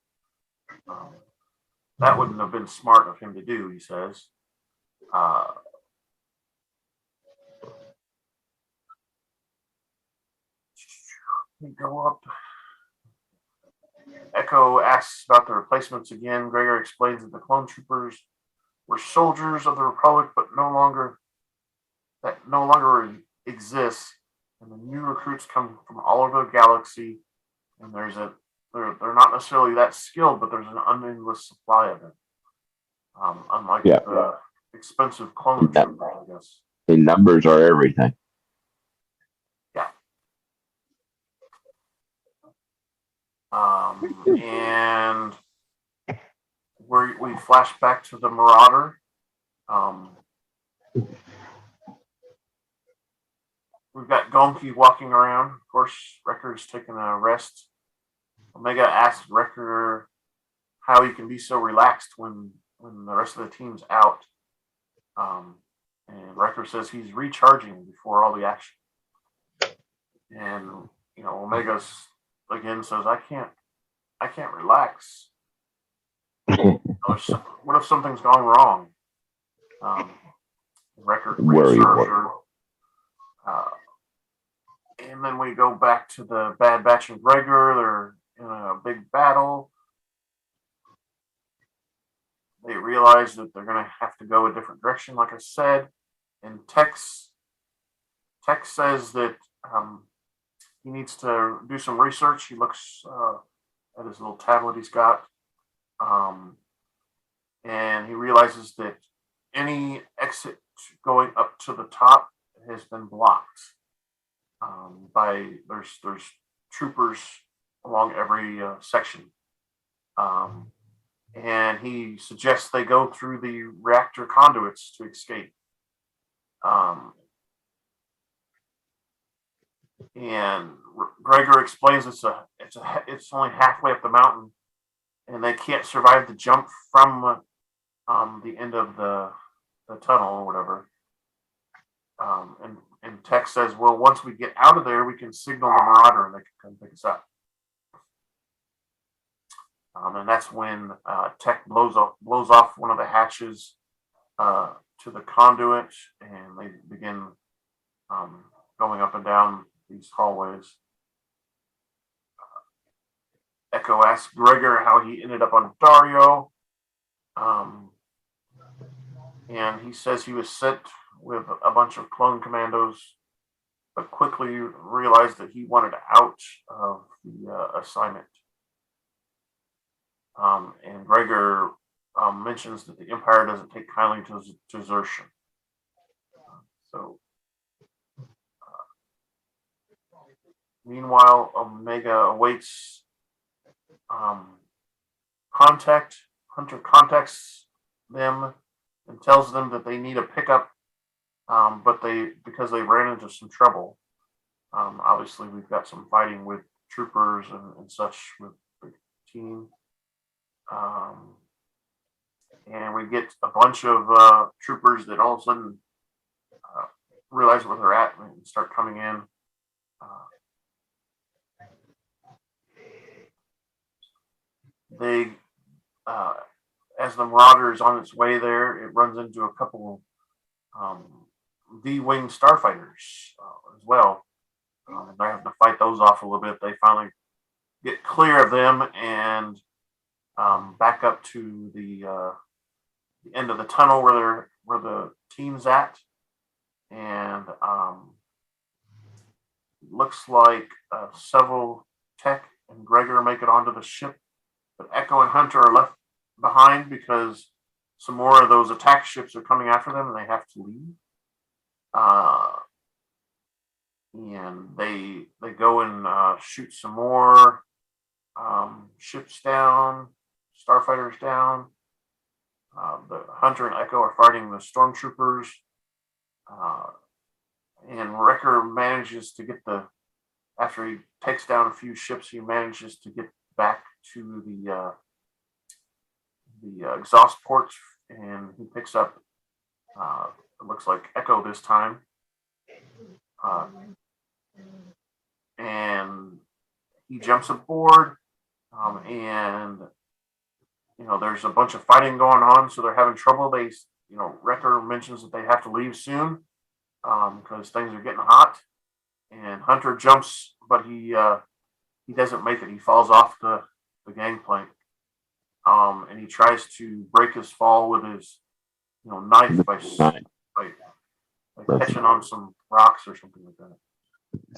That wouldn't have been smart of him to do," he says. We go up. Echo asks about the replacements again. Gregor explains that the clone troopers were soldiers of the Republic, but no longer exists. And the new recruits come from all over the galaxy, and they're not necessarily that skilled, but there's an unendless supply of it. Unlike the expensive clone troopers, I guess. The numbers are everything. Yeah. And we flash back to the Marauder. We've got Gonki walking around. Of course, Wrecker's taking a rest. Omega asks Wrecker how he can be so relaxed when the rest of the team's out. And Wrecker says he's recharging before all the action. And Omega's again says, I can't relax. What if something's gone wrong? Wrecker reassures her. And then we go back to the Bad Batch and Gregor. They're in a big battle. They realize that they're going to have to go a different direction, like I said. And Tex says that he needs to do some research. He looks at his little tablet he's got. And he realizes that any exit going up to the top has been blocked by there's troopers along every section. And he suggests they go through the reactor conduits to escape. And Gregor explains it's only halfway up the mountain, and they can't survive the jump from the end of the tunnel or whatever. And Tech says, well, once we get out of there, we can signal the Marauder and they can come pick us up. And that's when Tech blows off one of the hatches to the conduit, and they begin going up and down these hallways. Echo asks Gregor how he ended up on Dario. And he says he was sent with a bunch of clone commandos, but quickly realized that he wanted out of the assignment. And Gregor mentions that the Empire doesn't take kindly to desertion. Meanwhile, Omega awaits contact. Hunter contacts them and tells them that they need a pickup, but because they ran into some trouble. Obviously, we've got some fighting with troopers and such with the team. And we get a bunch of troopers that all of a sudden realize where they're at and start coming in. As the Marauder is on its way there, it runs into a couple V-wing starfighters as well. They're having to fight those off a little bit. They finally get clear of them and back up to the end of the tunnel where the team's at, and looks like several Tech and Gregor make it onto the ship, but Echo and Hunter are left behind because some more of those attack ships are coming after them and they have to leave. And they go and shoot some more ships down, starfighters down. The Hunter and Echo are fighting the stormtroopers. And Wrecker manages to get after he takes down a few ships, he manages to get back to the exhaust ports, and he picks up, it looks like Echo this time. And he jumps aboard, and there's a bunch of fighting going on, so they're having trouble. Wrecker mentions that they have to leave soon because things are getting hot. And Hunter jumps, but he doesn't make it. He falls off the gangplank, and he tries to break his fall with his knife by catching on some rocks or something like that.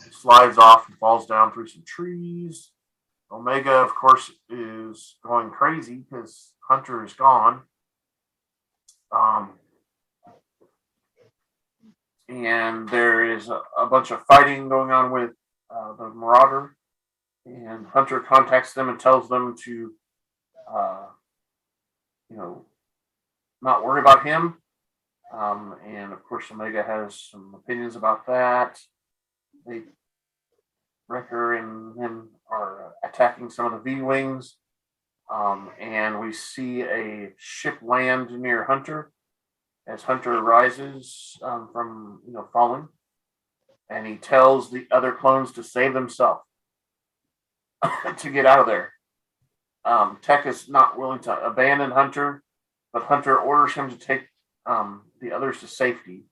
He slides off and falls down through some trees. Omega, of course, is going crazy because Hunter is gone. And there is a bunch of fighting going on with the Marauder. And Hunter contacts them and tells them to not worry about him. And of course, Omega has some opinions about that. Wrecker and him are attacking some of the V-Wings. And we see a ship land near Hunter as Hunter rises from falling. And he tells the other clones to save themselves to get out of there. Tech is not willing to abandon Hunter, but Hunter orders him to take the others to safety.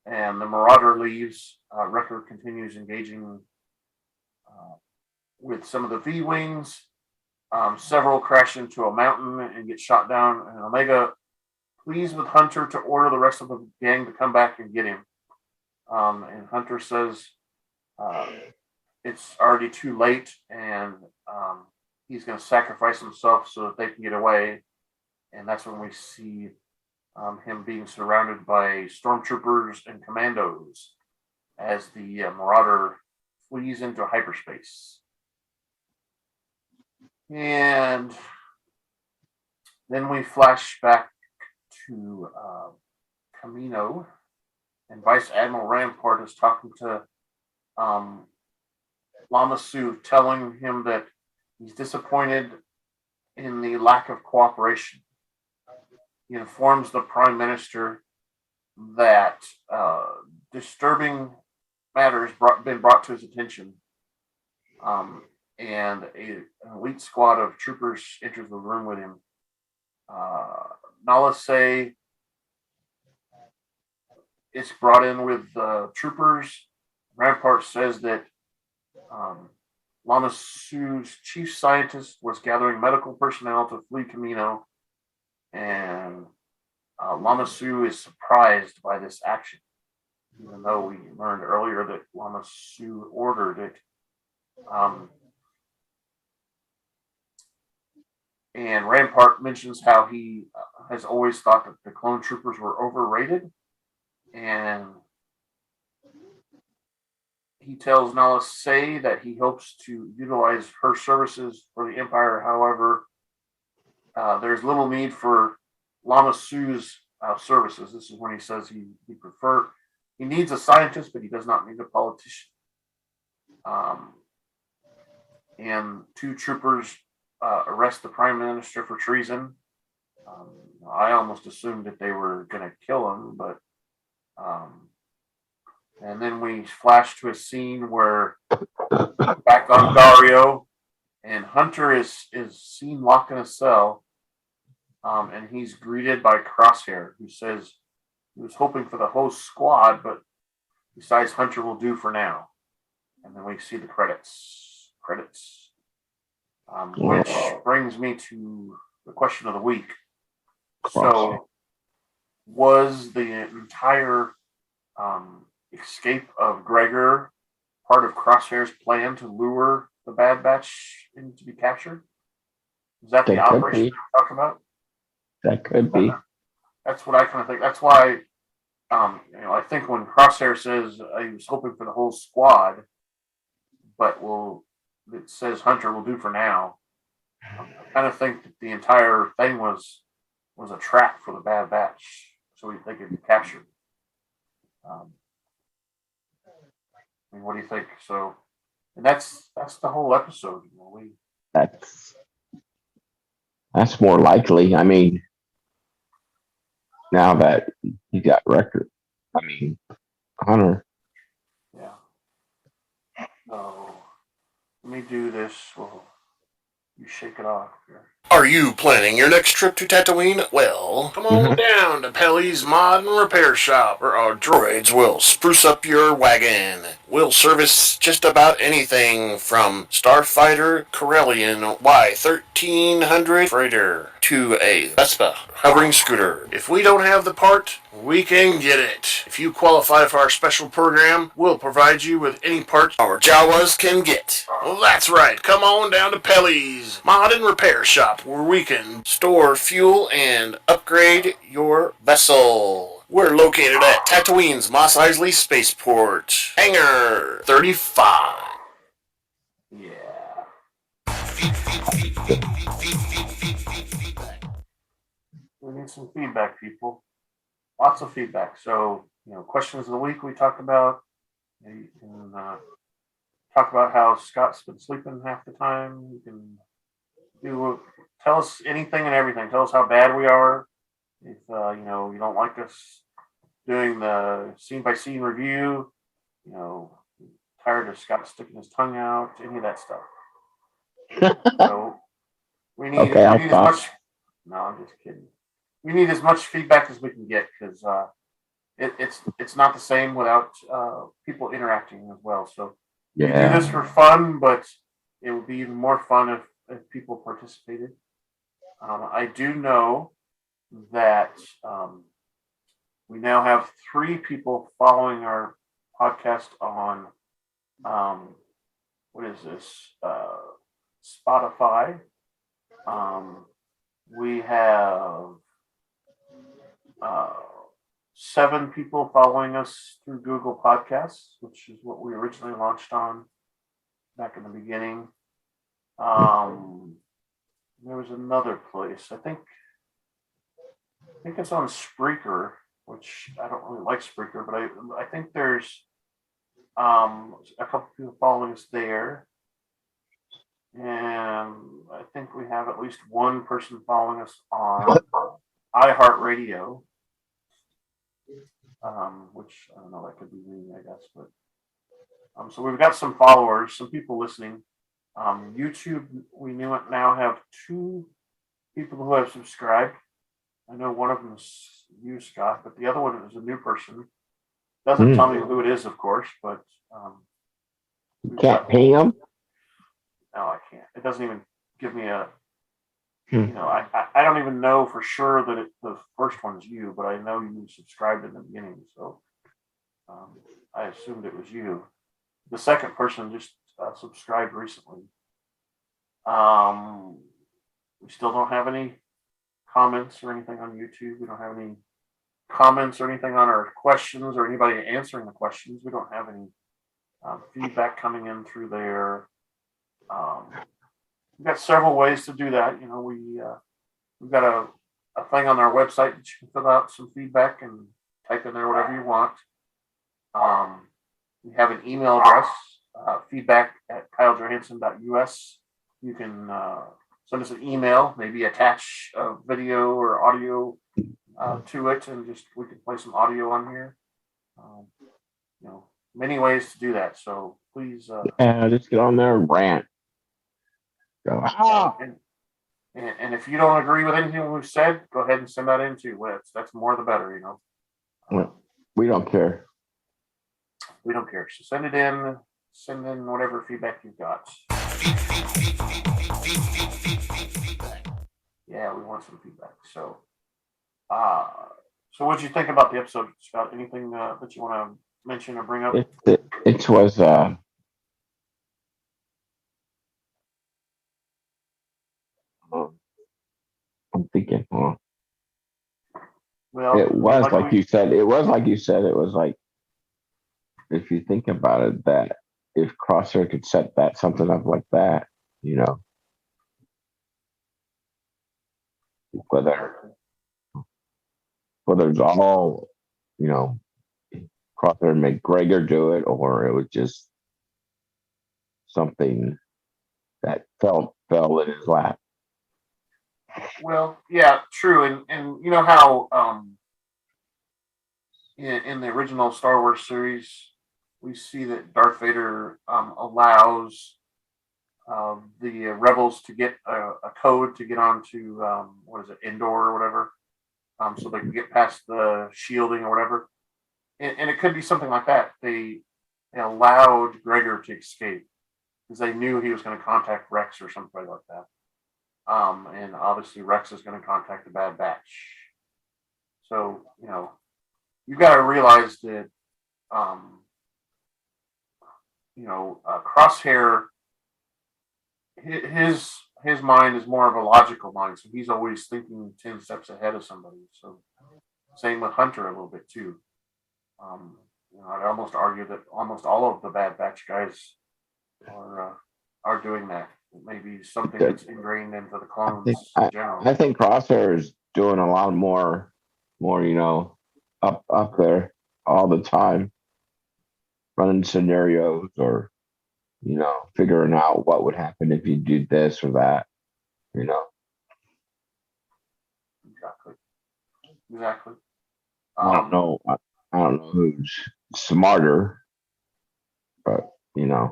And the Marauder leaves. Wrecker continues engaging with some of the V-Wings. Several crash into a mountain and get shot down. And Omega pleads with Hunter to order the rest of the gang to come back and get him. And Hunter says it's already too late, and he's going to sacrifice himself so that they can get away. And that's when we see him being surrounded by stormtroopers and commandos as the Marauder flees into hyperspace. And then we flash back to Camino, and Vice Admiral Rampart is talking to Lama Su, telling him that he's disappointed in the lack of cooperation. He informs the Prime Minister that disturbing matters been brought to his attention. And an elite squad of troopers enters the room with him. Nala Se is brought in with troopers. Rampart says that Lama Su's chief scientist was gathering medical personnel to flee Camino, and Lama Su is surprised by this action, even though we learned earlier that Lama Su ordered it. And Rampart mentions how he has always thought that the clone troopers were overrated. And he tells Nala Se that he hopes to utilize her services for the Empire. However, there's little need for Lama Su's services. This is when he says he needs a scientist, but he does not need a politician. And two troopers arrest the Prime Minister for treason. I almost assumed that they were going to kill him, but and then we flash to a scene where back on Dario, and Hunter is seen locked in a cell, and he's greeted by Crosshair, who says he was hoping for the whole squad, but besides Hunter will do for now. And then we see the credits. Which brings me to the question of the week. So, was the entire escape of Gregor part of Crosshair's plan to lure the Bad Batch in to be captured? Is that the operation you're talking about? That could be. That's what I kind of think. That's why, I think when Crosshair says he was hoping for the whole squad, but it says Hunter will do for now. I kind of think that the entire thing was a trap for the Bad Batch, so they could be captured. What do you think? So, and that's the whole episode. That's more likely. I mean, now that you got record, Hunter. Yeah. So, let me do this. Well, you shake it off here. Are you planning your next trip to Tatooine? Well, come on down to Pelly's Mod and Repair Shop, where our droids will spruce up your wagon. We'll service just about anything from Starfighter Corellian Y1300 freighter to a Vespa hovering scooter. If we don't have the part, we can get it. If you qualify for our special program, we'll provide you with any part our Jawas can get. Well, that's right. Come on down to Pelly's Mod and Repair Shop, where we can store fuel and upgrade your vessel. We're located at Tatooine's Mos Eisley Spaceport, Hangar 35. Yeah. need some feedback, people. Lots of feedback. So, questions of the week we talked about. You can talk about how Scott's been sleeping half the time. You can tell us anything and everything. Tell us how bad we are. If you don't like us doing the scene by scene review, tired of Scott sticking his tongue out, any of that stuff. So we need, Okay, I'll as stop. much. No, I'm just kidding. We need as much feedback as we can get because it's not the same without people interacting as well. So we do this for fun, but it would be even more fun if people participated. I do know that we now have 3 people following our podcast on what is this? Spotify. We have 7 people following us through Google Podcasts, which is what we originally launched on back in the beginning. There was another place. I think it's on Spreaker, which I don't really like Spreaker, but I think there's a couple people following us there. And I think we have at least one person following us on iHeartRadio, which I don't know, that could be me, I guess. But so we've got some followers, some people listening. YouTube, we now have 2 people who have subscribed. I know one of them is you, Scott, but the other one is a new person. Doesn't tell me who it is, of course, but you can't pay them. No, I can't. It doesn't even give me a. I don't even know for sure that the first one's you, but I know you subscribed in the beginning, so I assumed it was you. The second person just subscribed recently. We still don't have any comments or anything on YouTube. We don't have any comments or anything on our questions or anybody answering the questions. We don't have any feedback coming in through there. We've got several ways to do that. We've got a thing on our website that you can fill out some feedback and type in there whatever you want. We have an email address, feedback@kylejohansson.us. You can send us an email, maybe attach a video or audio to it, and we can play some audio on here. Many ways to do that. So please, just get on there and rant. Go. And if you don't agree with anything we've said, go ahead and send that in too. That's more the better, We don't care. We don't care. So send it in. Send in whatever feedback you've got. Yeah, we want some feedback. So, so what did you think about the episode, Scott? Anything that you want to mention or bring up? It was. I'm thinking. Well, it was like you said. It was like you said. It was like, if you think about it, that if Crosshair could set something up like that, whether it's all, Crosshair make Gregor do it, or it was just something that fell in his lap. Well, yeah, true, and you know how in the original Star Wars series, we see that Darth Vader allows the rebels to get a code to get onto Endor or whatever, so they can get past the shielding or whatever, and it could be something like that. They allowed Gregor to escape because they knew he was going to contact Rex or somebody like that. And obviously Rex is going to contact the Bad Batch. So, you've got to realize that, Crosshair, his mind is more of a logical mind. So he's always thinking 10 steps ahead of somebody. So same with Hunter a little bit too. I'd almost argue that almost all of the Bad Batch guys are doing that. Maybe something that's ingrained into the clones in general. I think Crosshair is doing a lot more, up there all the time, running scenarios or, figuring out what would happen if you do this or that, Exactly. I don't know. I don't know who's smarter, but Yeah,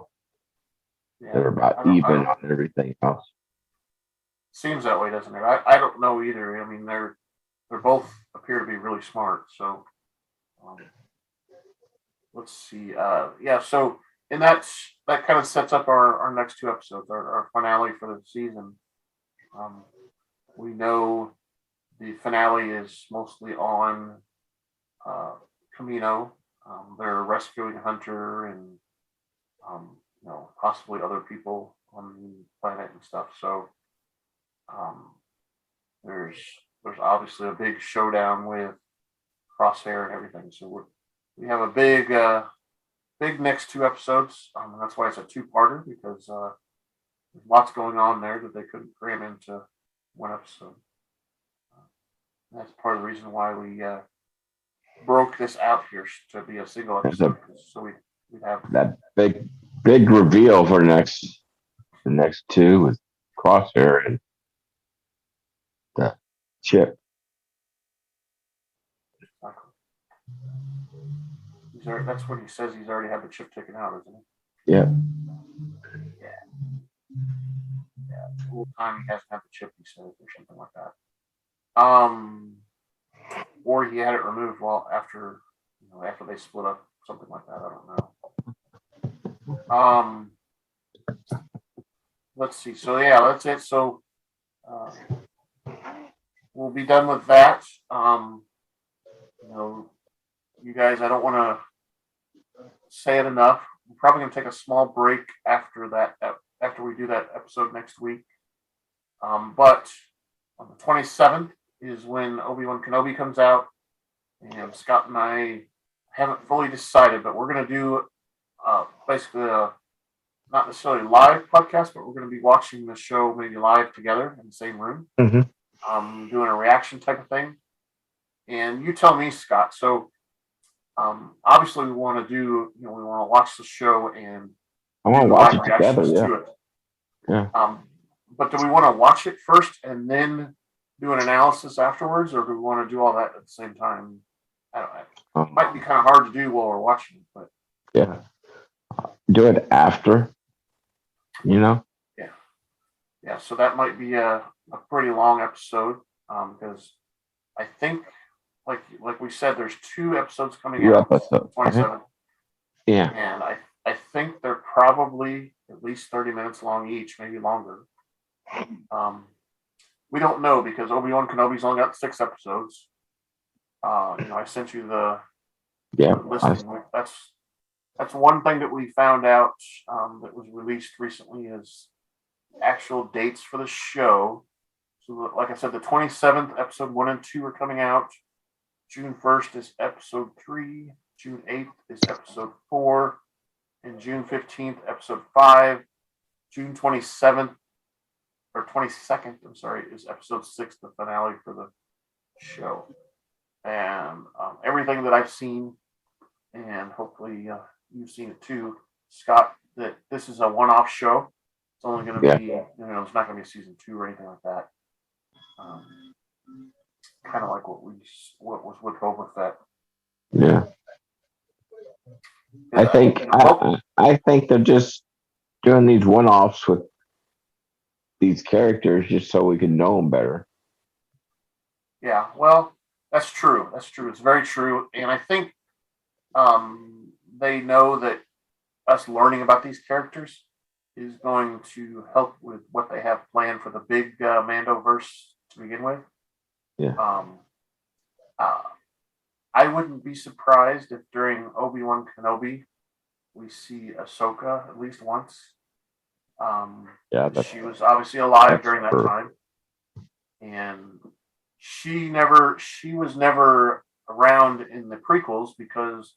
they're about even on everything else. Seems that way, doesn't it? I don't know either. I mean, they're both appear to be really smart. So let's see. So and that kind of sets up our next two episodes, our finale for the season. We know the finale is mostly on Camino. They're rescuing Hunter and possibly other people on the planet and stuff. So there's obviously a big showdown with Crosshair and everything. So we have a big next two episodes. And that's why it's a two-parter, because there's lots going on there that they couldn't cram into one episode. That's part of the reason why we broke this out here to be a single episode. So we have that big reveal for the next two with Crosshair and the chip. That's what he says. He's already had the chip taken out, isn't he? Yeah. The whole time he hasn't had the chip, he says, or something like that. Or he had it removed after they split up, something like that. I don't know. Let's see. So that's it. So we'll be done with that. You guys, I don't want to say it enough. We're probably going to take a small break after that, after we do that episode next week. But on the 27th is when Obi-Wan Kenobi comes out, and Scott and I haven't fully decided, but we're going to do basically a not necessarily live podcast, but we're going to be watching the show maybe live together in the same room, doing a reaction type of thing. And you tell me, Scott. So obviously we want to we want to watch the show and I want to watch it together. To it. Yeah. But do we want to watch it first and then do an analysis afterwards, or do we want to do all that at the same time? I don't know. It might be kind of hard to do while we're watching it, but yeah, do it after. Yeah. So that might be a pretty long episode, because I think, like we said, there's two episodes coming out. 27. Yeah. And I think they're probably at least 30 minutes long each, maybe longer. We don't know, because Obi-Wan Kenobi's only got 6 episodes. I sent you the listing. That's one thing that we found out that was released recently, is actual dates for the show. So, like I said, the 27th, episode 1 and 2 are coming out. June 1st is episode 3. June 8th is episode 4. And June 15th, episode 5. June 27th, or 22nd, I'm sorry, is episode 6, the finale for the show. And everything that I've seen, and hopefully you've seen it too, Scott, that this is a one-off show. It's only going to be, it's not going to be season 2 or anything like that. Kind of like what was with Boba Fett. Yeah. I think they're just doing these one-offs with these characters just so we can know them better. Yeah, well, that's true. That's true. It's very true. And I think they know that us learning about these characters is going to help with what they have planned for the big Mandoverse to begin with. Yeah. I wouldn't be surprised if during Obi-Wan Kenobi we see Ahsoka at least once. She was obviously alive during that time, and she was never around in the prequels because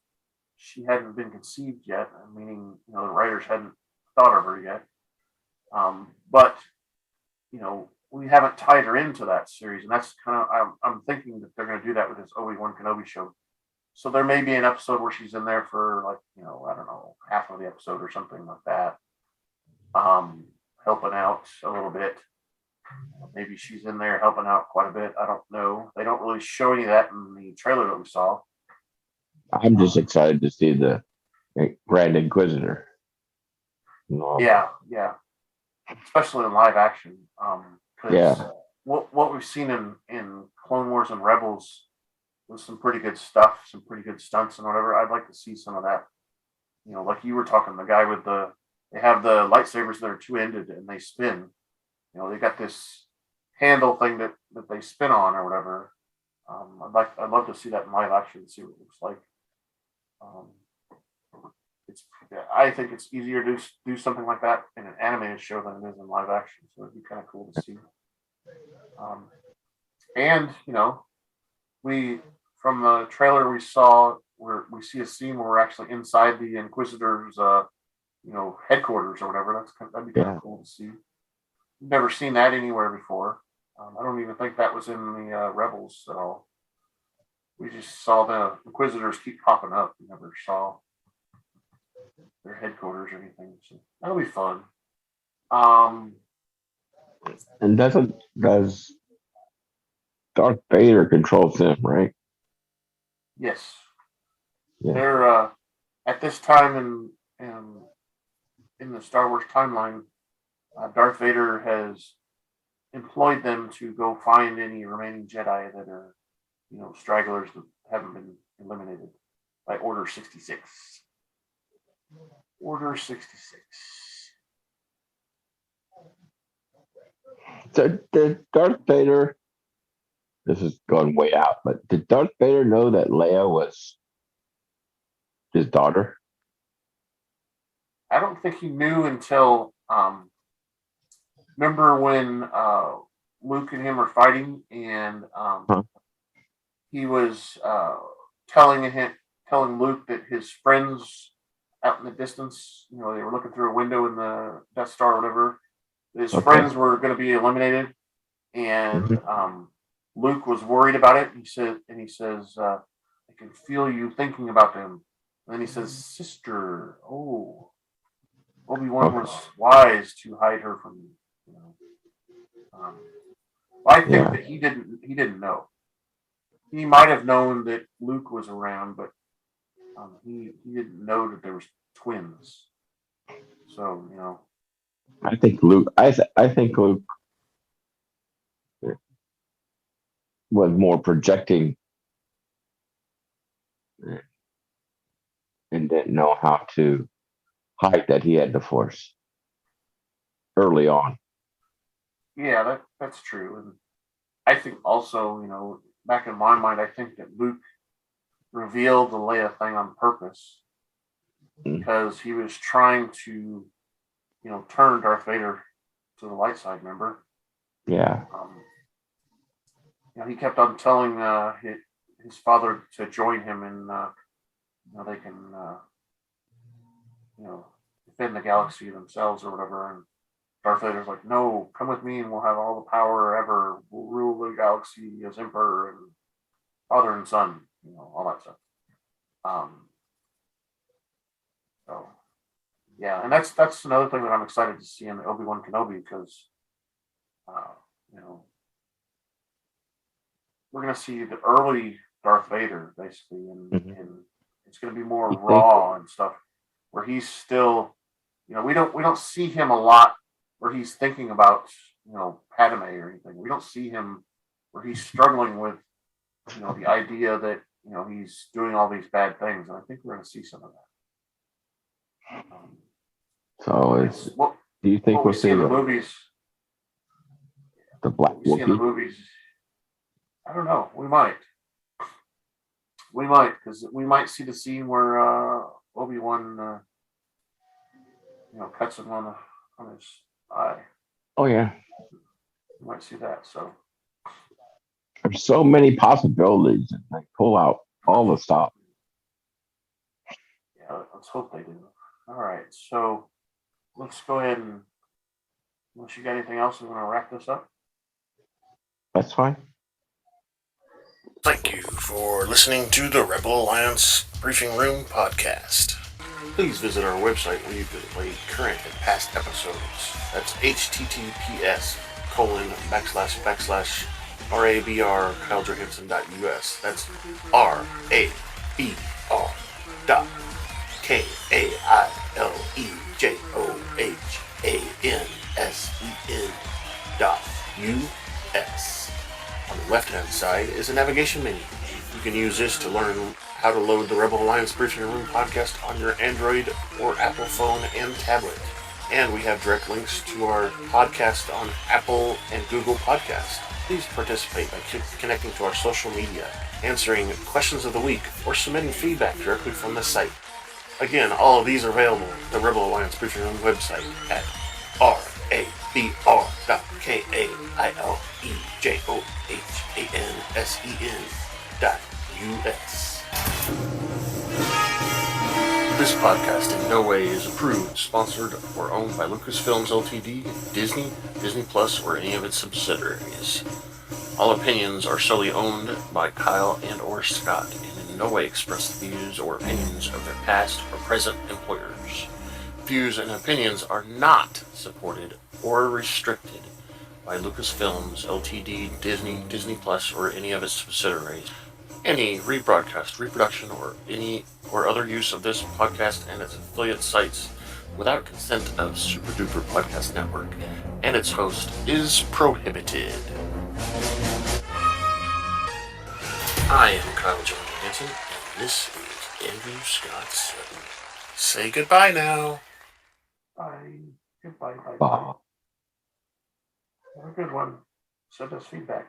she hadn't been conceived yet, meaning the writers hadn't thought of her yet. But we haven't tied her into that series, and that's kind of I'm thinking that they're going to do that with this Obi-Wan Kenobi show. So there may be an episode where she's in there for like, I don't know, half of the episode or something like that, helping out a little bit. Maybe she's in there helping out quite a bit. I don't know. They don't really show any of that in the trailer that we saw. I'm just excited to see the Grand Inquisitor. Yeah, especially in live action. Yeah. What we've seen in Clone Wars and Rebels was some pretty good stuff, some pretty good stunts and whatever. I'd like to see some of that. Like you were talking, the guy with they have the lightsabers that are two-ended and they spin. They got this handle thing that they spin on or whatever. I'd love to see that in live action and see what it looks like. I think it's easier to do something like that in an animated show than it is in live action. So it'd be kind of cool to see. And we from the trailer we saw where we see a scene where we're actually inside the Inquisitor's headquarters or whatever. That'd be kind of cool to see. Never seen that anywhere before. I don't even think that was in the Rebels at all. We just saw the Inquisitors keep popping up. We never saw their headquarters or anything. So that'll be fun. And does Darth Vader controls them, right? Yes. Yeah. They're at this time in the Star Wars timeline, Darth Vader has employed them to go find any remaining Jedi that are, stragglers that haven't been eliminated by Order 66. Order 66. So did Darth Vader, this is going way out, but did Darth Vader know that Leia was his daughter? I don't think he knew until, remember when Luke and him were fighting and he was telling Luke that his friends out in the distance, they were looking through a window in the Death Star or whatever, his friends were going to be eliminated, and Luke was worried about it. He says, I can feel you thinking about them. And then he says, sister, Obi-Wan was wise to hide her from you. I think that he didn't know. He might have known that Luke was around, but he didn't know that there was twins. So I think Luke. I think Luke was more projecting and didn't know how to hide that he had the Force early on. Yeah, that's true. And I think also, back in my mind, I think that Luke revealed the Leia thing on purpose because he was trying to, turn Darth Vader to the light side, remember? Yeah. He kept on telling his father to join him and, they can, defend the galaxy themselves or whatever. And Darth Vader's like, no, come with me and we'll have all the power ever. We'll rule the galaxy as emperor and father and son, all that stuff. So, yeah, and that's another thing that I'm excited to see in the Obi-Wan Kenobi because, we're going to see the early Darth Vader basically, and it's going to be more raw and stuff where he's still, we don't see him a lot where he's thinking about, Padme or anything. We don't see him where he's struggling with, the idea that, he's doing all these bad things. And I think we're going to see some of that. Do you think we'll see in the movies? The Black Wookiee? In the movies, I don't know. We might, because we might see the scene where Obi-Wan, cuts him on his eye. Oh yeah, we might see that. So there's so many possibilities, and they pull out all the stuff. Yeah, let's hope they do. All right, so let's go ahead and unless you got anything else, we're going to wrap this up. That's fine. Thank you for listening to the Rebel Alliance Briefing Room podcast. Please visit our website where you can play current and past episodes. That's https://RABR KyleJohansson.us. That's RABR.KyleJohansson.us. On the left-hand side is a navigation menu. You can use this to learn how to load the Rebel Alliance Briefing Room podcast on your Android or Apple phone and tablet. And we have direct links to our podcast on Apple and Google Podcasts. Please participate by connecting to our social media, answering questions of the week, or submitting feedback directly from the site. Again, all of these are available at the Rebel Alliance Briefing Room website at RABR.KyleJohansson.us. This podcast in no way is approved, sponsored, or owned by Lucasfilms Ltd., Disney, Disney Plus, or any of its subsidiaries. All opinions are solely owned by Kyle and or Scott, and in no way express the views or opinions of their past or present employers. Views and opinions are not supported or restricted by Lucasfilms Ltd., Disney, Disney Plus, or any of its subsidiaries. Any rebroadcast, reproduction, or any or other use of this podcast and its affiliate sites without consent of Super Duper Podcast Network and its host is prohibited. I am Kyle Johansson, and this is Andrew Scott Sutton. Say goodbye now. Bye. Goodbye. Bye. Bye. Have a good one. Send us feedback.